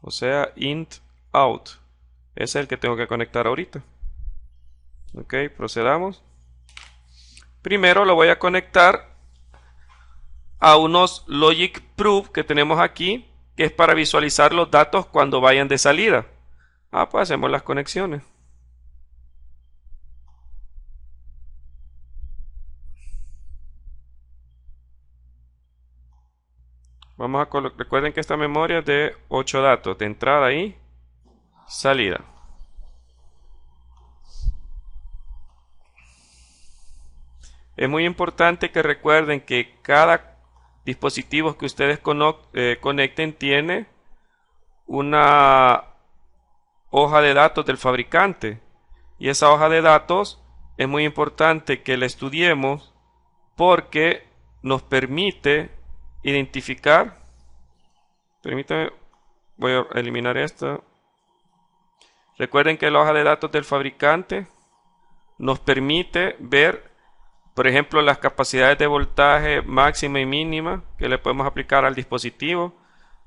o sea, int out. Ese es el que tengo que conectar ahorita. Ok, procedamos. Primero lo voy a conectar a unos logic proof que tenemos aquí, que es para visualizar los datos cuando vayan de salida. Pues hacemos las conexiones. Recuerden que esta memoria es de 8 datos, de entrada y salida. Es muy importante que recuerden que cada dispositivo que ustedes conecten tiene una hoja de datos del fabricante, y esa hoja de datos es muy importante que la estudiemos porque nos permite identificar. Permítame, voy a eliminar esta. Recuerden que la hoja de datos del fabricante nos permite ver, por ejemplo, las capacidades de voltaje máxima y mínima que le podemos aplicar al dispositivo,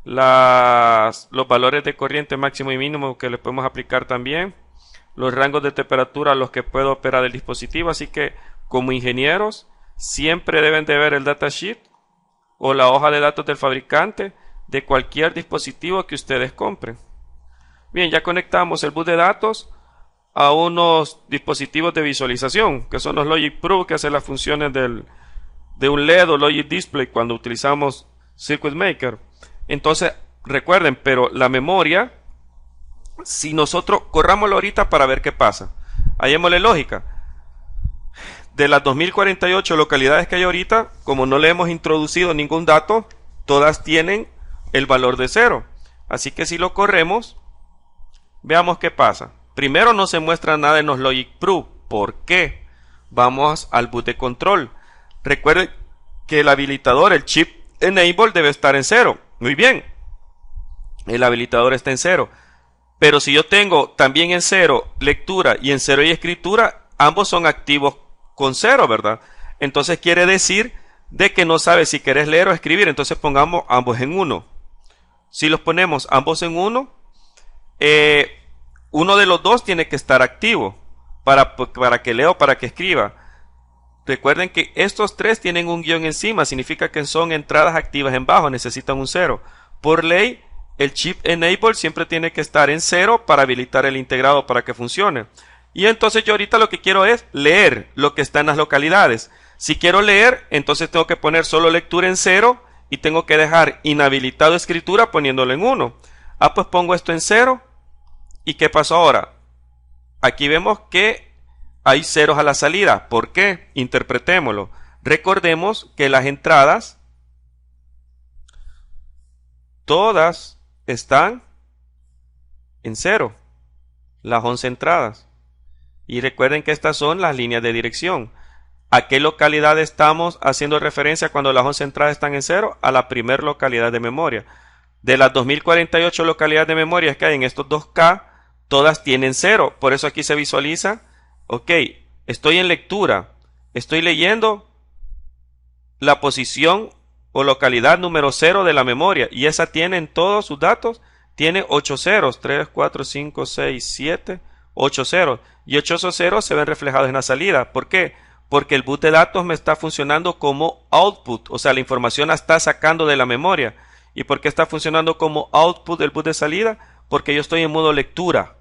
los valores de corriente máximo y mínimo que le podemos aplicar también, los rangos de temperatura a los que puedo operar el dispositivo. Así que como ingenieros siempre deben de ver el datasheet o la hoja de datos del fabricante de cualquier dispositivo que ustedes compren. Bien, ya conectamos el bus de datos a unos dispositivos de visualización, que son los Logic Pro, que hacen las funciones de un LED o Logic Display cuando utilizamos Circuit Maker. Entonces, recuerden, pero la memoria, si nosotros corrámoslo ahorita para ver qué pasa, hallémosle lógica. De las 2048 localidades que hay ahorita, como no le hemos introducido ningún dato, todas tienen el valor de 0. Así que si lo corremos, veamos qué pasa. Primero no se muestra nada en los Logic Proof. ¿Por qué? Vamos al bus de control. Recuerden que el habilitador, el chip enable, debe estar en 0. Muy bien. El habilitador está en 0. Pero si yo tengo también en 0 lectura y en 0 y escritura, ambos son activos con 0, ¿verdad? Entonces quiere decir de que no sabe si querés leer o escribir. Entonces pongamos ambos en 1. Si los ponemos ambos en 1, uno de los dos tiene que estar activo para que lea o para que escriba. Recuerden que estos tres tienen un guión encima, significa que son entradas activas en bajo, necesitan un 0. Por ley, el chip enable siempre tiene que estar en 0 para habilitar el integrado para que funcione. Y entonces yo ahorita lo que quiero es leer lo que está en las localidades. Si quiero leer, entonces tengo que poner solo lectura en 0 y tengo que dejar inhabilitado escritura poniéndolo en 1. Pues pongo esto en 0. ¿Y qué pasó ahora? Aquí vemos que hay ceros a la salida. ¿Por qué? Interpretémoslo. Recordemos que las entradas todas están en 0. Las 11 entradas. Y recuerden que estas son las líneas de dirección. ¿A qué localidad estamos haciendo referencia cuando las 11 entradas están en 0? A la primera localidad de memoria. De las 2048 localidades de memoria que hay en estos 2K, todas tienen 0. Por eso aquí se visualiza, ok, estoy en lectura, estoy leyendo la posición o localidad número 0 de la memoria. Y esa tiene en todos sus datos, tiene 8 ceros, 3, 4, 5, 6, 7, 8 ceros. Y 8 esos ceros se ven reflejados en la salida. ¿Por qué? Porque el bus de datos me está funcionando como output, o sea, la información la está sacando de la memoria. ¿Y por qué está funcionando como output del bus de salida? Porque yo estoy en modo lectura.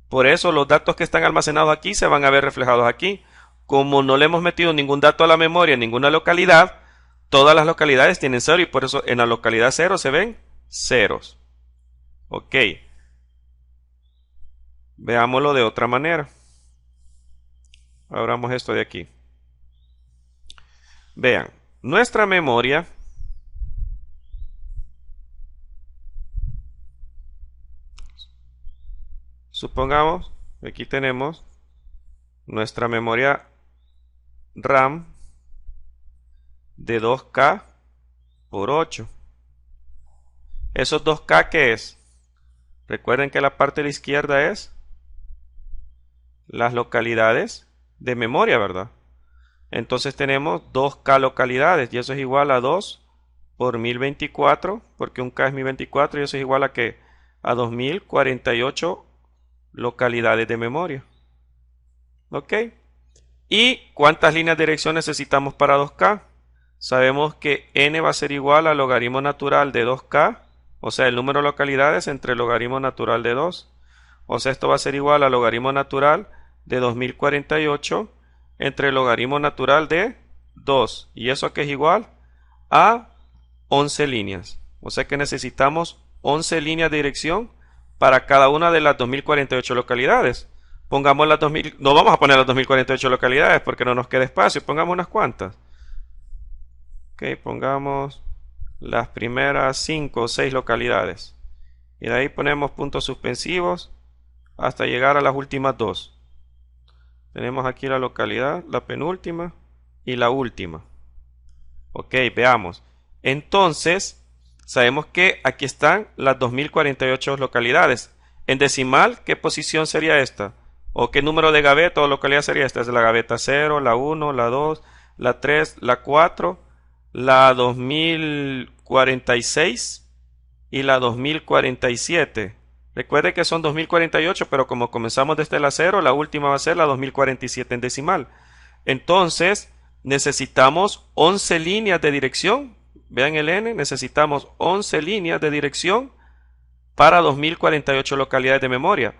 Por eso los datos que están almacenados aquí se van a ver reflejados aquí. Como no le hemos metido ningún dato a la memoria en ninguna localidad, todas las localidades tienen 0 y por eso en la localidad 0 se ven ceros. Ok. Veámoslo de otra manera. Abramos esto de aquí. Vean, nuestra memoria supongamos, aquí tenemos nuestra memoria RAM de 2K por 8. ¿Esos 2K qué es? Recuerden que la parte de la izquierda es las localidades de memoria, ¿verdad? Entonces tenemos 2K localidades y eso es igual a 2 por 1024, porque un K es 1024 y eso es igual a ¿qué? A 2048 localidades de memoria. ¿Ok? ¿Y cuántas líneas de dirección necesitamos para 2K? Sabemos que n va a ser igual al logaritmo natural de 2K, o sea, el número de localidades entre el logaritmo natural de 2. O sea, esto va a ser igual al logaritmo natural de 2048 entre el logaritmo natural de 2. ¿Y eso que es igual? A 11 líneas. O sea que necesitamos 11 líneas de dirección para cada una de las 2048 localidades. Pongamos las 2000, no vamos a poner las 2048 localidades porque no nos queda espacio, pongamos unas cuantas. Ok, pongamos las primeras 5 o 6 localidades. Y de ahí ponemos puntos suspensivos hasta llegar a las últimas 2. Tenemos aquí la localidad, la penúltima y la última. Ok, veamos. Entonces, sabemos que aquí están las 2048 localidades. En decimal, ¿qué posición sería esta? ¿O qué número de gaveta o localidad sería esta? Es la gaveta 0, la 1, la 2, la 3, la 4, la 2046 y la 2047. Recuerde que son 2048, pero como comenzamos desde la 0, la última va a ser la 2047 en decimal. Entonces, necesitamos 11 líneas de dirección. Vean el n, necesitamos 11 líneas de dirección para 2048 localidades de memoria.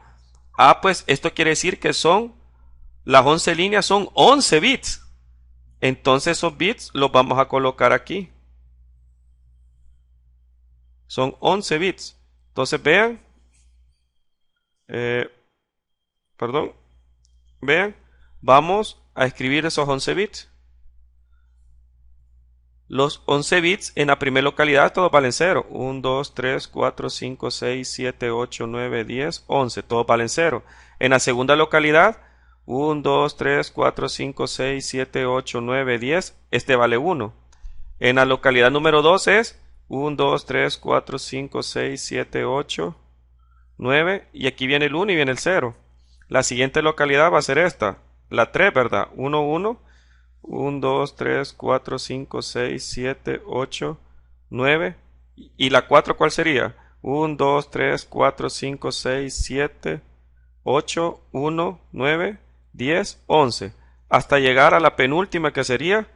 Ah, pues esto quiere decir que las 11 líneas son 11 bits. Entonces esos bits los vamos a colocar aquí. Son 11 bits. Entonces vean. Vean. Vamos a escribir esos 11 bits. Los 11 bits en la primera localidad todos valen 0. 1, 2, 3, 4, 5, 6, 7, 8, 9, 10, 11. Todos valen 0. En la segunda localidad, 1, 2, 3, 4, 5, 6, 7, 8, 9, 10. Este vale 1. En la localidad número 2 es 1, 2, 3, 4, 5, 6, 7, 8, 9. Y aquí viene el 1 y viene el 0. La siguiente localidad va a ser esta. La 3, ¿verdad? 1, 1. 1, 2, 3, 4, 5, 6, 7, 8, 9. ¿Y la 4 cuál sería? 1, 2, 3, 4, 5, 6, 7, 8, 1, 9, 10, 11. Hasta llegar a la penúltima que sería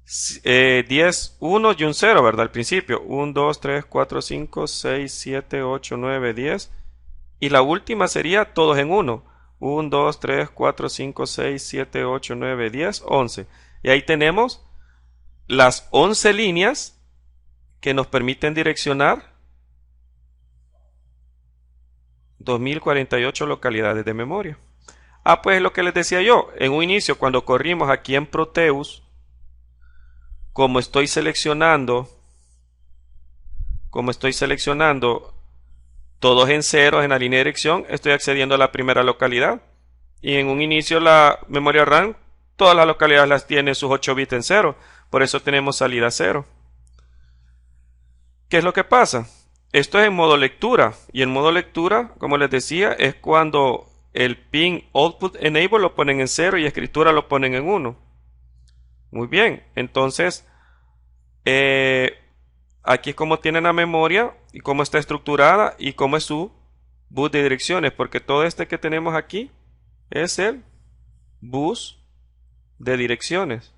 10, 1 y un 0, ¿verdad? Al principio. 1, 2, 3, 4, 5, 6, 7, 8, 9, 10. Y la última sería todos en 1. 1, 2, 3, 4, 5, 6, 7, 8, 9, 10, 11. Y ahí tenemos las 11 líneas que nos permiten direccionar 2048 localidades de memoria. Ah, pues lo que les decía yo. En un inicio, cuando corrimos aquí en Proteus, como estoy seleccionando todos en ceros en la línea de dirección, estoy accediendo a la primera localidad. Y en un inicio la memoria RAM, todas las localidades las tiene sus 8 bits en 0. Por eso tenemos salida 0. ¿Qué es lo que pasa? Esto es en modo lectura. Y en modo lectura, como les decía, es cuando el pin output enable lo ponen en 0 y escritura lo ponen en 1. Muy bien. Entonces, Eh, Aquí es como tiene la memoria y cómo está estructurada y cómo es su bus de direcciones, porque todo este que tenemos aquí es el bus de direcciones.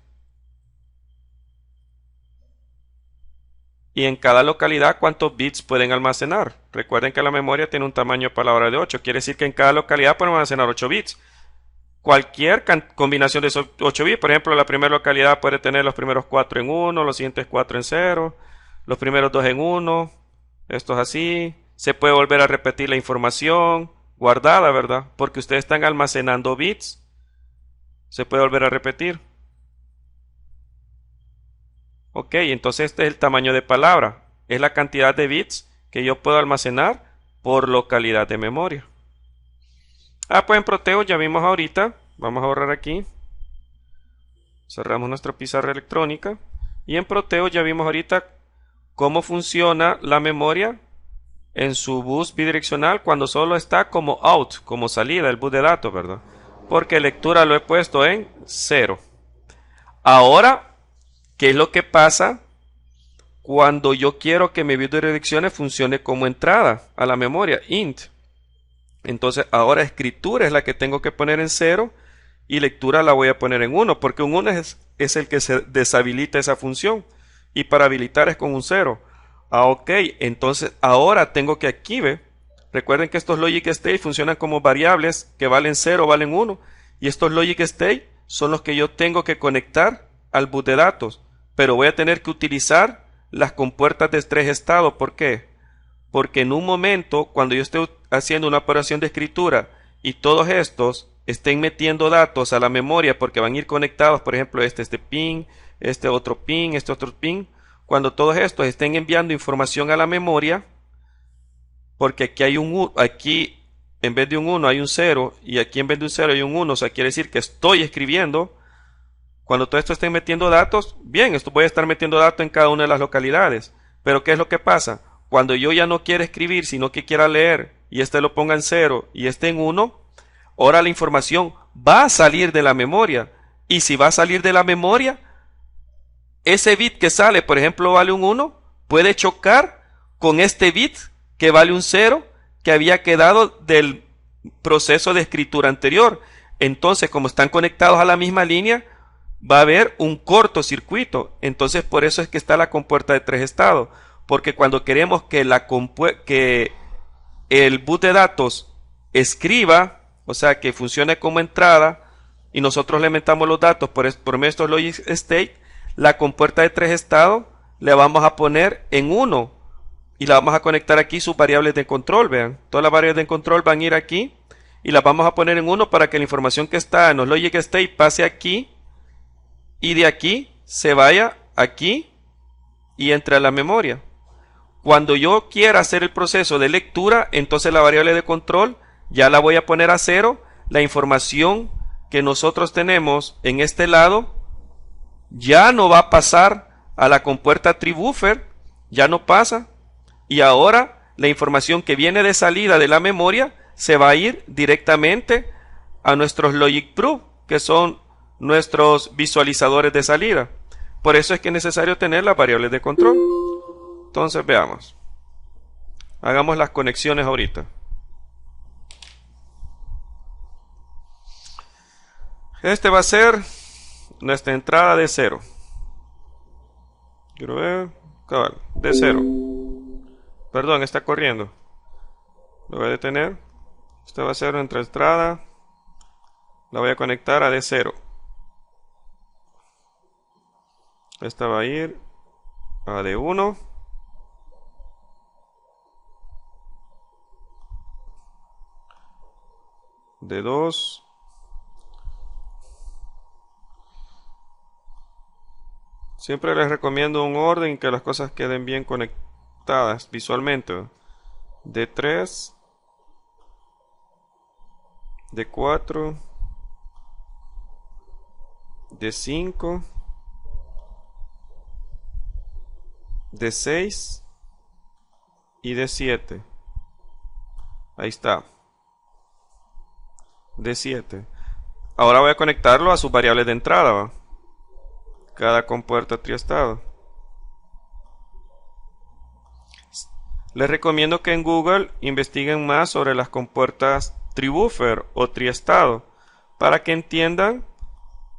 Y en cada localidad, ¿cuántos bits pueden almacenar? Recuerden que la memoria tiene un tamaño de palabra de 8. Quiere decir que en cada localidad podemos almacenar 8 bits. Cualquier combinación de esos 8 bits, por ejemplo, la primera localidad puede tener los primeros 4 en 1, los siguientes 4 en 0, los primeros 2 en 1, esto es así. Se puede volver a repetir la información guardada, ¿verdad? Porque ustedes están almacenando bits. Se puede volver a repetir. Ok, entonces este es el tamaño de palabra. Es la cantidad de bits que yo puedo almacenar por localidad de memoria. Pues en Proteo ya vimos ahorita. Vamos a borrar aquí. Cerramos nuestra pizarra electrónica. Y en Proteo ya vimos ahorita cómo funciona la memoria en su bus bidireccional cuando solo está como out, como salida, el bus de datos, ¿verdad? Porque lectura lo he puesto en 0. Ahora, ¿qué es lo que pasa cuando yo quiero que mi bus de direcciones funcione como entrada a la memoria, int? Entonces ahora escritura es la que tengo que poner en 0 y lectura la voy a poner en 1, porque un 1 es el que se deshabilita esa función y para habilitar es con un 0. Ok, entonces ahora tengo que aquí, ¿ve? Recuerden que estos logic state funcionan como variables que valen 0, valen 1 y estos logic state son los que yo tengo que conectar al bus de datos, pero voy a tener que utilizar las compuertas de tres estados. ¿Por qué? Porque en un momento, cuando yo esté haciendo una operación de escritura y todos estos estén metiendo datos a la memoria porque van a ir conectados, por ejemplo, este pin, este otro pin, cuando todos estos estén enviando información a la memoria, porque aquí hay aquí en vez de un 1 hay un 0 y aquí en vez de un 0 hay un 1, o sea, quiere decir que estoy escribiendo. Cuando todo esto esté metiendo datos, bien, esto voy a estar metiendo datos en cada una de las localidades. Pero ¿qué es lo que pasa? Cuando yo ya no quiera escribir, sino que quiera leer, y este lo ponga en 0 y este en 1, ahora la información va a salir de la memoria. Y si va a salir de la memoria, ese bit que sale, por ejemplo, vale un 1, puede chocar con este bit que vale un 0 que había quedado del proceso de escritura anterior. Entonces, como están conectados a la misma línea, va a haber un cortocircuito. Entonces por eso es que está la compuerta de tres estados, porque cuando queremos que el bus de datos escriba, o sea que funcione como entrada y nosotros le metamos los datos por medio de estos logic state, la compuerta de tres estados le vamos a poner en 1 y la vamos a conectar aquí sus variables de control. Vean, todas las variables de control van a ir aquí y las vamos a poner en 1 para que la información que está en los logic state pase aquí y de aquí se vaya aquí y entre a la memoria. Cuando yo quiera hacer el proceso de lectura, entonces la variable de control ya la voy a poner a 0. La información que nosotros tenemos en este lado ya no va a pasar a la compuerta tree buffer, ya no pasa. Y ahora la información que viene de salida de la memoria se va a ir directamente a nuestros logic proof, que son nuestros visualizadores de salida. Por eso es que es necesario tener las variables de control. Entonces veamos. Hagamos las conexiones ahorita. Este va a ser nuestra entrada de 0. Quiero ver. Cabal, de 0. Perdón, está corriendo. Lo voy a detener. Esta va a ser nuestra entrada. La voy a conectar a D0. Esta va a ir a D1. D2. Siempre les recomiendo un orden en que las cosas queden bien conectadas visualmente. D3. D4. D5. D6 y D7. Ahí está. D7. Ahora voy a conectarlo a sus variables de entrada, ¿va? Cada compuerta triestado. Les recomiendo que en Google investiguen más sobre las compuertas tribuffer o triestado para que entiendan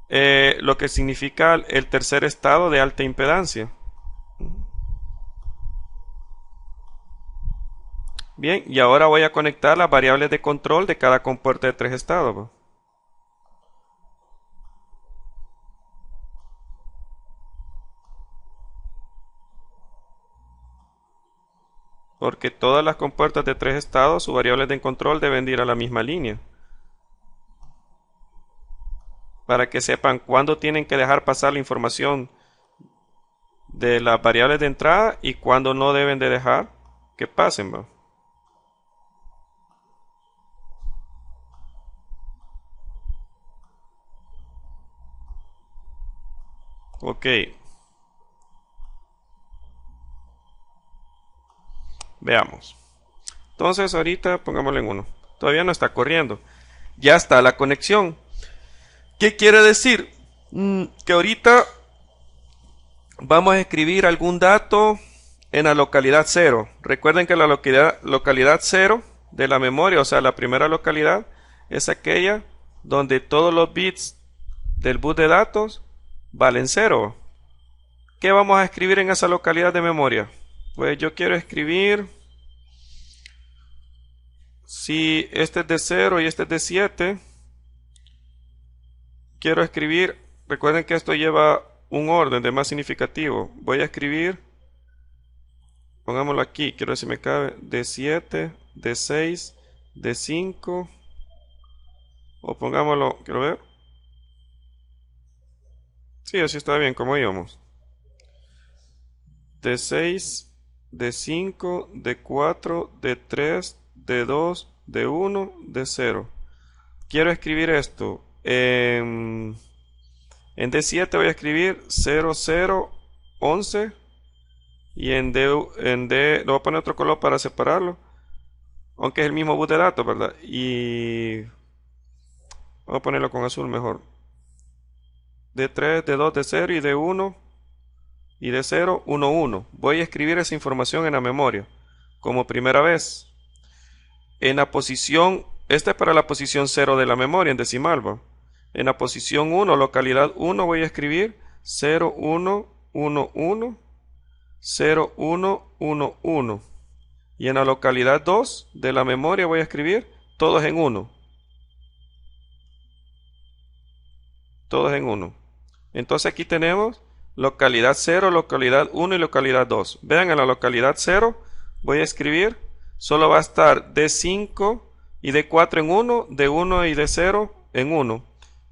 lo que significa el tercer estado de alta impedancia. Bien, y ahora voy a conectar las variables de control de cada compuerta de 3 estados. Porque todas las compuertas de 3 estados, sus variables de control deben ir a la misma línea. Para que sepan cuándo tienen que dejar pasar la información de las variables de entrada y cuándo no deben de dejar que pasen, ¿va? Ok. Veamos. Entonces ahorita pongámoslo en 1. Todavía no está corriendo. Ya está la conexión. ¿Qué quiere decir? Que ahorita vamos a escribir algún dato en la localidad 0. Recuerden que la localidad 0 de la memoria, o sea, la primera localidad, es aquella donde todos los bits del bus de datos valen 0. ¿Qué vamos a escribir en esa localidad de memoria? Pues yo quiero escribir, si este es de 0 y este es de 7, quiero escribir, recuerden que esto lleva un orden de más significativo. Voy a escribir, pongámoslo aquí, quiero ver si me cabe, de 7, de 6, de 5, o pongámoslo, quiero ver. Sí, así está bien, como íbamos. De 6, de 5, de 4, de 3, de 2, de 1, de 0. Quiero escribir esto. En D7 voy a escribir 0, 0, 11. Y en D le voy a poner otro color para separarlo. Aunque es el mismo bus de datos, ¿verdad? Y vamos a ponerlo con azul mejor. D3, D2, D0 y D1 y D0, 1, 1. Voy a escribir esa información en la memoria como primera vez. En la posición, esta es para la posición 0 de la memoria en decimal, ¿va? En la posición 1, localidad 1, voy a escribir 0, 1, 1, 1, 0, 1, 1, 1. Y en la localidad 2 de la memoria voy a escribir todos en 1. Todos en 1. Entonces aquí tenemos localidad 0, localidad 1 y localidad 2. Vean, en la localidad 0 voy a escribir, solo va a estar D5 y D4 en 1, D1 y D0 en 1.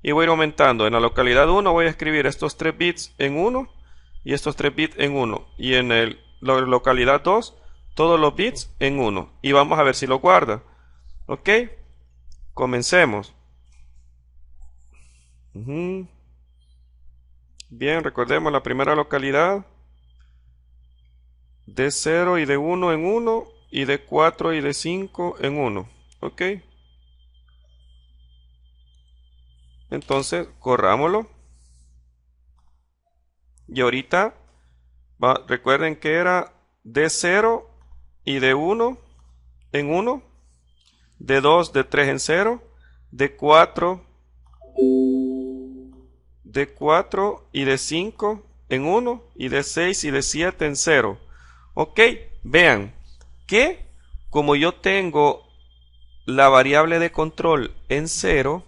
Y voy a ir aumentando. En la localidad 1 voy a escribir estos 3 bits en 1 y estos 3 bits en 1. Y en la localidad 2, todos los bits en 1. Y vamos a ver si lo guarda. Ok, comencemos. Bien, recordemos la primera localidad. D0 y D1 en 1 y D4 y D5 en 1. Ok. Entonces, corrámoslo. Y ahorita, recuerden que era D0 y D1 en 1, D2, D3 en 0, D4 y D5 en 1 y D6 y D7 en 0. Ok, vean que como yo tengo la variable de control en 0,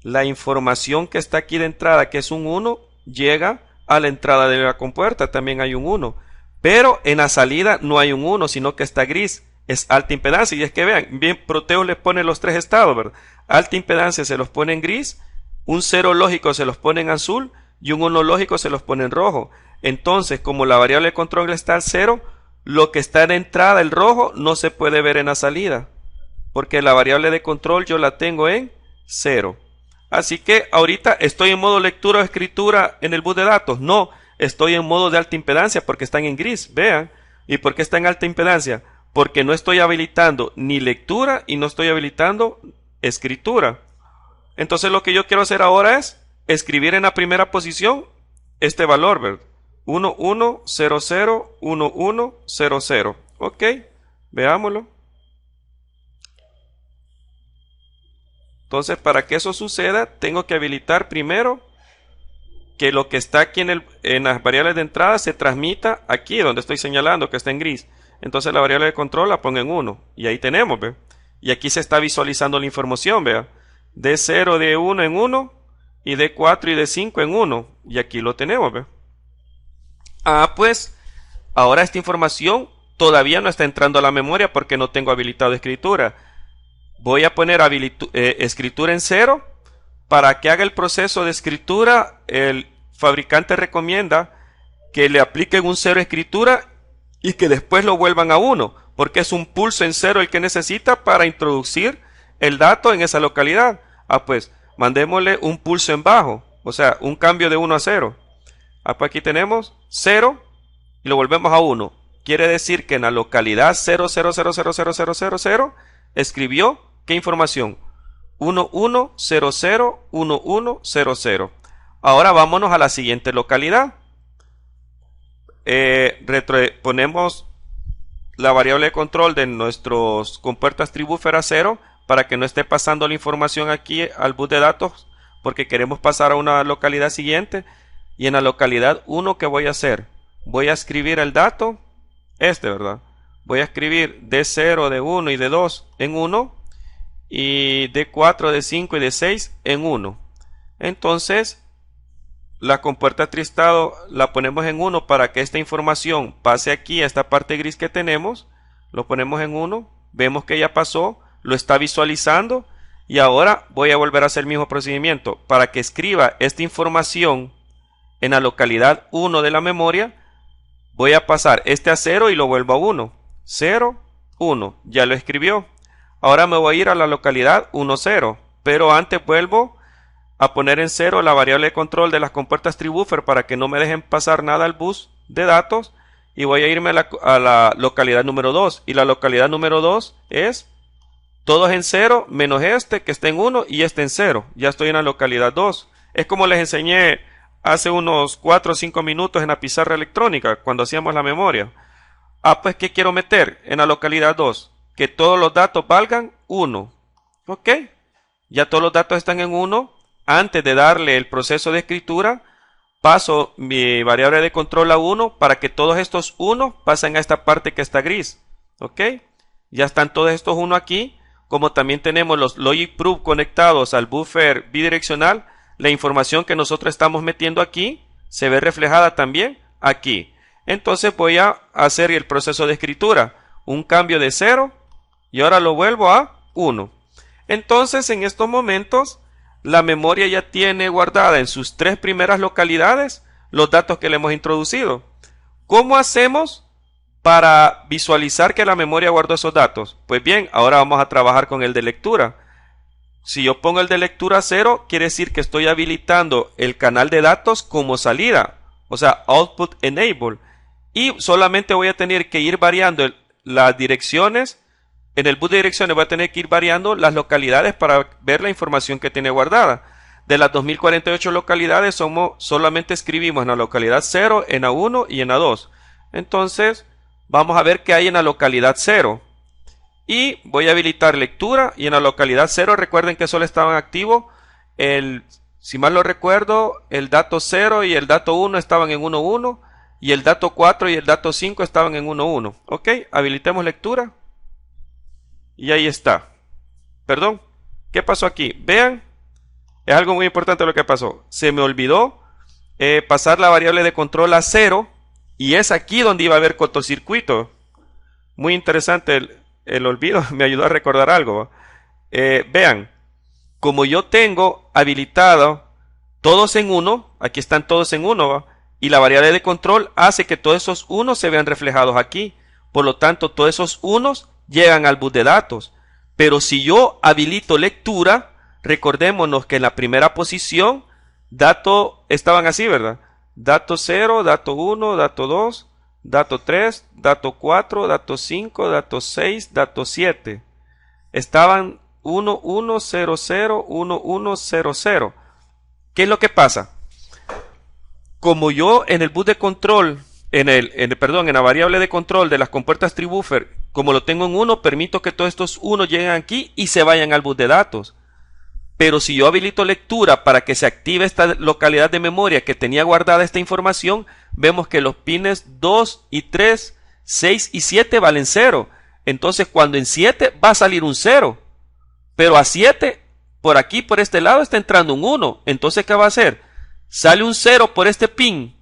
la información que está aquí de entrada, que es un 1, llega a la entrada de la compuerta, también hay un 1. Pero en la salida no hay un 1, sino que está gris, es alta impedancia. Y es que vean, bien, Proteo les pone los 3 estados, ¿verdad? Alta impedancia se los pone en gris, un 0 lógico se los pone en azul y un 1 lógico se los pone en rojo. Entonces, como la variable de control está al 0, lo que está en entrada, el rojo, no se puede ver en la salida, porque la variable de control yo la tengo en 0. Así que ahorita estoy en modo lectura o escritura en el bus de datos. No, estoy en modo de alta impedancia porque están en gris, vean. ¿Y por qué está en alta impedancia? Porque no estoy habilitando ni lectura y no estoy habilitando escritura. Entonces lo que yo quiero hacer ahora es escribir en la primera posición este valor, ¿verdad? 1, 1, 0, 0, 1, 1, 0, 0. Ok, veámoslo. Entonces, para que eso suceda, tengo que habilitar primero que lo que está aquí en las variables de entrada se transmita aquí, donde estoy señalando que está en gris. Entonces la variable de control la pongo en 1. Y ahí tenemos, ¿ve? Y aquí se está visualizando la información, vea. D0, D1 en 1, y D4 y D5 en 1. Y aquí lo tenemos, ¿ve? Pues, ahora esta información todavía no está entrando a la memoria porque no tengo habilitado escritura. Voy a poner escritura en 0. Para que haga el proceso de escritura, el fabricante recomienda que le apliquen un 0 escritura y que después lo vuelvan a 1, porque es un pulso en 0 el que necesita para introducir el dato en esa localidad. Pues mandémosle un pulso en bajo, o sea, un cambio de 1 a 0. Pues aquí tenemos 0 y lo volvemos a 1. Quiere decir que en la localidad 0000000 escribió ¿qué información? 11001100. Ahora vámonos a la siguiente localidad. Ponemos la variable de control de nuestros compuertas tribúfer a 0 para que no esté pasando la información aquí al bus de datos, porque queremos pasar a una localidad siguiente. Y en la localidad 1, ¿qué voy a hacer? Voy a escribir el dato, ¿verdad? Voy a escribir D0, D1 y D2 en 1. Y D4, D5 y D6 en 1. Entonces, la compuerta tristado la ponemos en 1 para que esta información pase aquí a esta parte gris que tenemos. Lo ponemos en 1. Vemos que ya pasó. Lo está visualizando. Y ahora voy a volver a hacer el mismo procedimiento. Para que escriba esta información en la localidad 1 de la memoria, voy a pasar este a 0 y lo vuelvo a 1. 0, 1. Ya lo escribió. Ahora me voy a ir a la localidad 10, pero antes vuelvo a poner en 0 la variable de control de las compuertas tribúfer para que no me dejen pasar nada al bus de datos, y voy a irme a la localidad número 2, y la localidad número 2 es todos en 0 menos este que está en 1 y este en 0. Ya estoy en la localidad 2. Es como les enseñé hace unos 4 o 5 minutos en la pizarra electrónica cuando hacíamos la memoria. Pues ¿qué quiero meter en la localidad 2? Que todos los datos valgan 1. ¿Ok? Ya todos los datos están en 1. Antes de darle el proceso de escritura, paso mi variable de control a 1 para que todos estos 1 pasen a esta parte que está gris. ¿Ok? Ya están todos estos 1 aquí. Como también tenemos los logic proof conectados al buffer bidireccional, la información que nosotros estamos metiendo aquí se ve reflejada también aquí. Entonces voy a hacer el proceso de escritura. Un cambio de 0. Y ahora lo vuelvo a 1. Entonces, en estos momentos, la memoria ya tiene guardada en sus 3 primeras localidades los datos que le hemos introducido. ¿Cómo hacemos para visualizar que la memoria guardó esos datos? Pues bien, ahora vamos a trabajar con el de lectura. Si yo pongo el de lectura 0, quiere decir que estoy habilitando el canal de datos como salida, o sea, output enable. Y solamente voy a tener que ir variando las direcciones. En el bus de direcciones voy a tener que ir variando las localidades para ver la información que tiene guardada. De las 2048 localidades solamente escribimos en la localidad 0, en A1 y en A2. Entonces vamos a ver qué hay en la localidad 0. Y voy a habilitar lectura, y en la localidad 0 recuerden que solo estaban activos, si mal lo recuerdo, el dato 0 y el dato 1 estaban en 1.1 y el dato 4 y el dato 5 estaban en 1.1. Ok, habilitemos lectura. Y ahí está. Perdón, ¿qué pasó aquí? Vean, es algo muy importante lo que pasó. Se me olvidó pasar la variable de control a 0, y es aquí donde iba a haber cortocircuito. Muy interesante el olvido, me ayudó a recordar algo. Vean, como yo tengo habilitado todos en 1, aquí están todos en 1, y la variable de control hace que todos esos 1 se vean reflejados aquí. Por lo tanto, todos esos 1 llegan al bus de datos. Pero si yo habilito lectura, recordémonos que en la primera posición, datos estaban así, ¿verdad? Dato 0, dato 1, dato 2, dato 3, dato 4, dato 5, dato 6, dato 7. Estaban 1, 1, 0, 0, 1, 1, 0, 0. ¿Qué es lo que pasa? Como yo en el bus de control en la variable de control de las compuertas tree buffer, como lo tengo en 1, permito que todos estos 1 lleguen aquí y se vayan al bus de datos. Pero si yo habilito lectura para que se active esta localidad de memoria que tenía guardada esta información, vemos que los pines 2 y 3, 6 y 7 valen 0. Entonces cuando en 7 va a salir un 0. Pero a 7, por aquí, por este lado, está entrando un 1. Entonces, ¿qué va a hacer? Sale un 0 por este pin.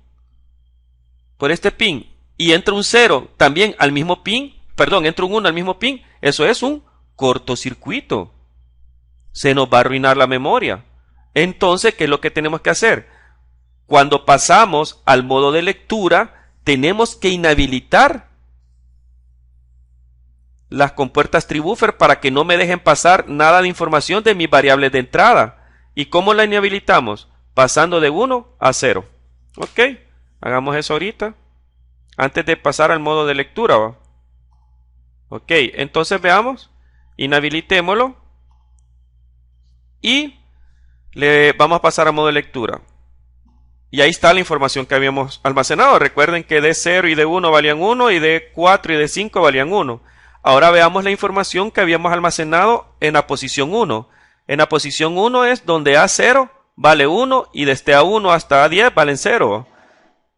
Y entra un 0 también al mismo pin. Perdón, entra un 1 al mismo pin. Eso es un cortocircuito. Se nos va a arruinar la memoria. Entonces, ¿qué es lo que tenemos que hacer? Cuando pasamos al modo de lectura, tenemos que inhabilitar las compuertas tree buffer para que no me dejen pasar nada de información de mis variables de entrada. ¿Y cómo la inhabilitamos? Pasando de 1 a 0. Ok, hagamos eso ahorita, antes de pasar al modo de lectura, ¿va? Ok, entonces veamos, inhabilitémoslo y le vamos a pasar a modo de lectura. Y ahí está la información que habíamos almacenado. Recuerden que D0 y D1 valían 1 y D4 y D5 valían 1. Ahora veamos la información que habíamos almacenado en la posición 1. En la posición 1 es donde A0 vale 1 y desde A1 hasta A10 valen 0.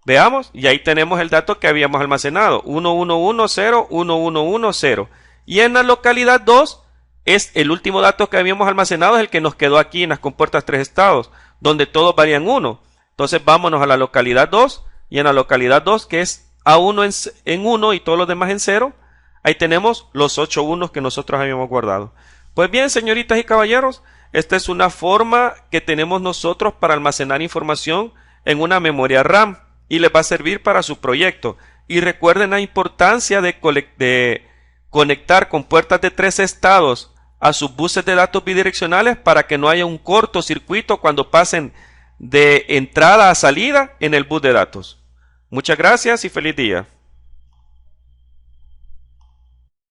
Veamos, y ahí tenemos el dato que habíamos almacenado. 1, 1, 1, 0, 1, 1, 1, 0. Y en la localidad 2 es el último dato que habíamos almacenado, es el que nos quedó aquí en las compuertas 3 estados, donde todos varían 1. Entonces vámonos a la localidad 2, y en la localidad 2, que es A1 en 1 y todos los demás en 0, ahí tenemos los 8 unos que nosotros habíamos guardado. Pues bien, señoritas y caballeros, esta es una forma que tenemos nosotros para almacenar información en una memoria RAM y les va a servir para su proyecto. Y recuerden la importancia de conectar con puertas de 3 estados a sus buses de datos bidireccionales para que no haya un cortocircuito cuando pasen de entrada a salida en el bus de datos. Muchas gracias y feliz día.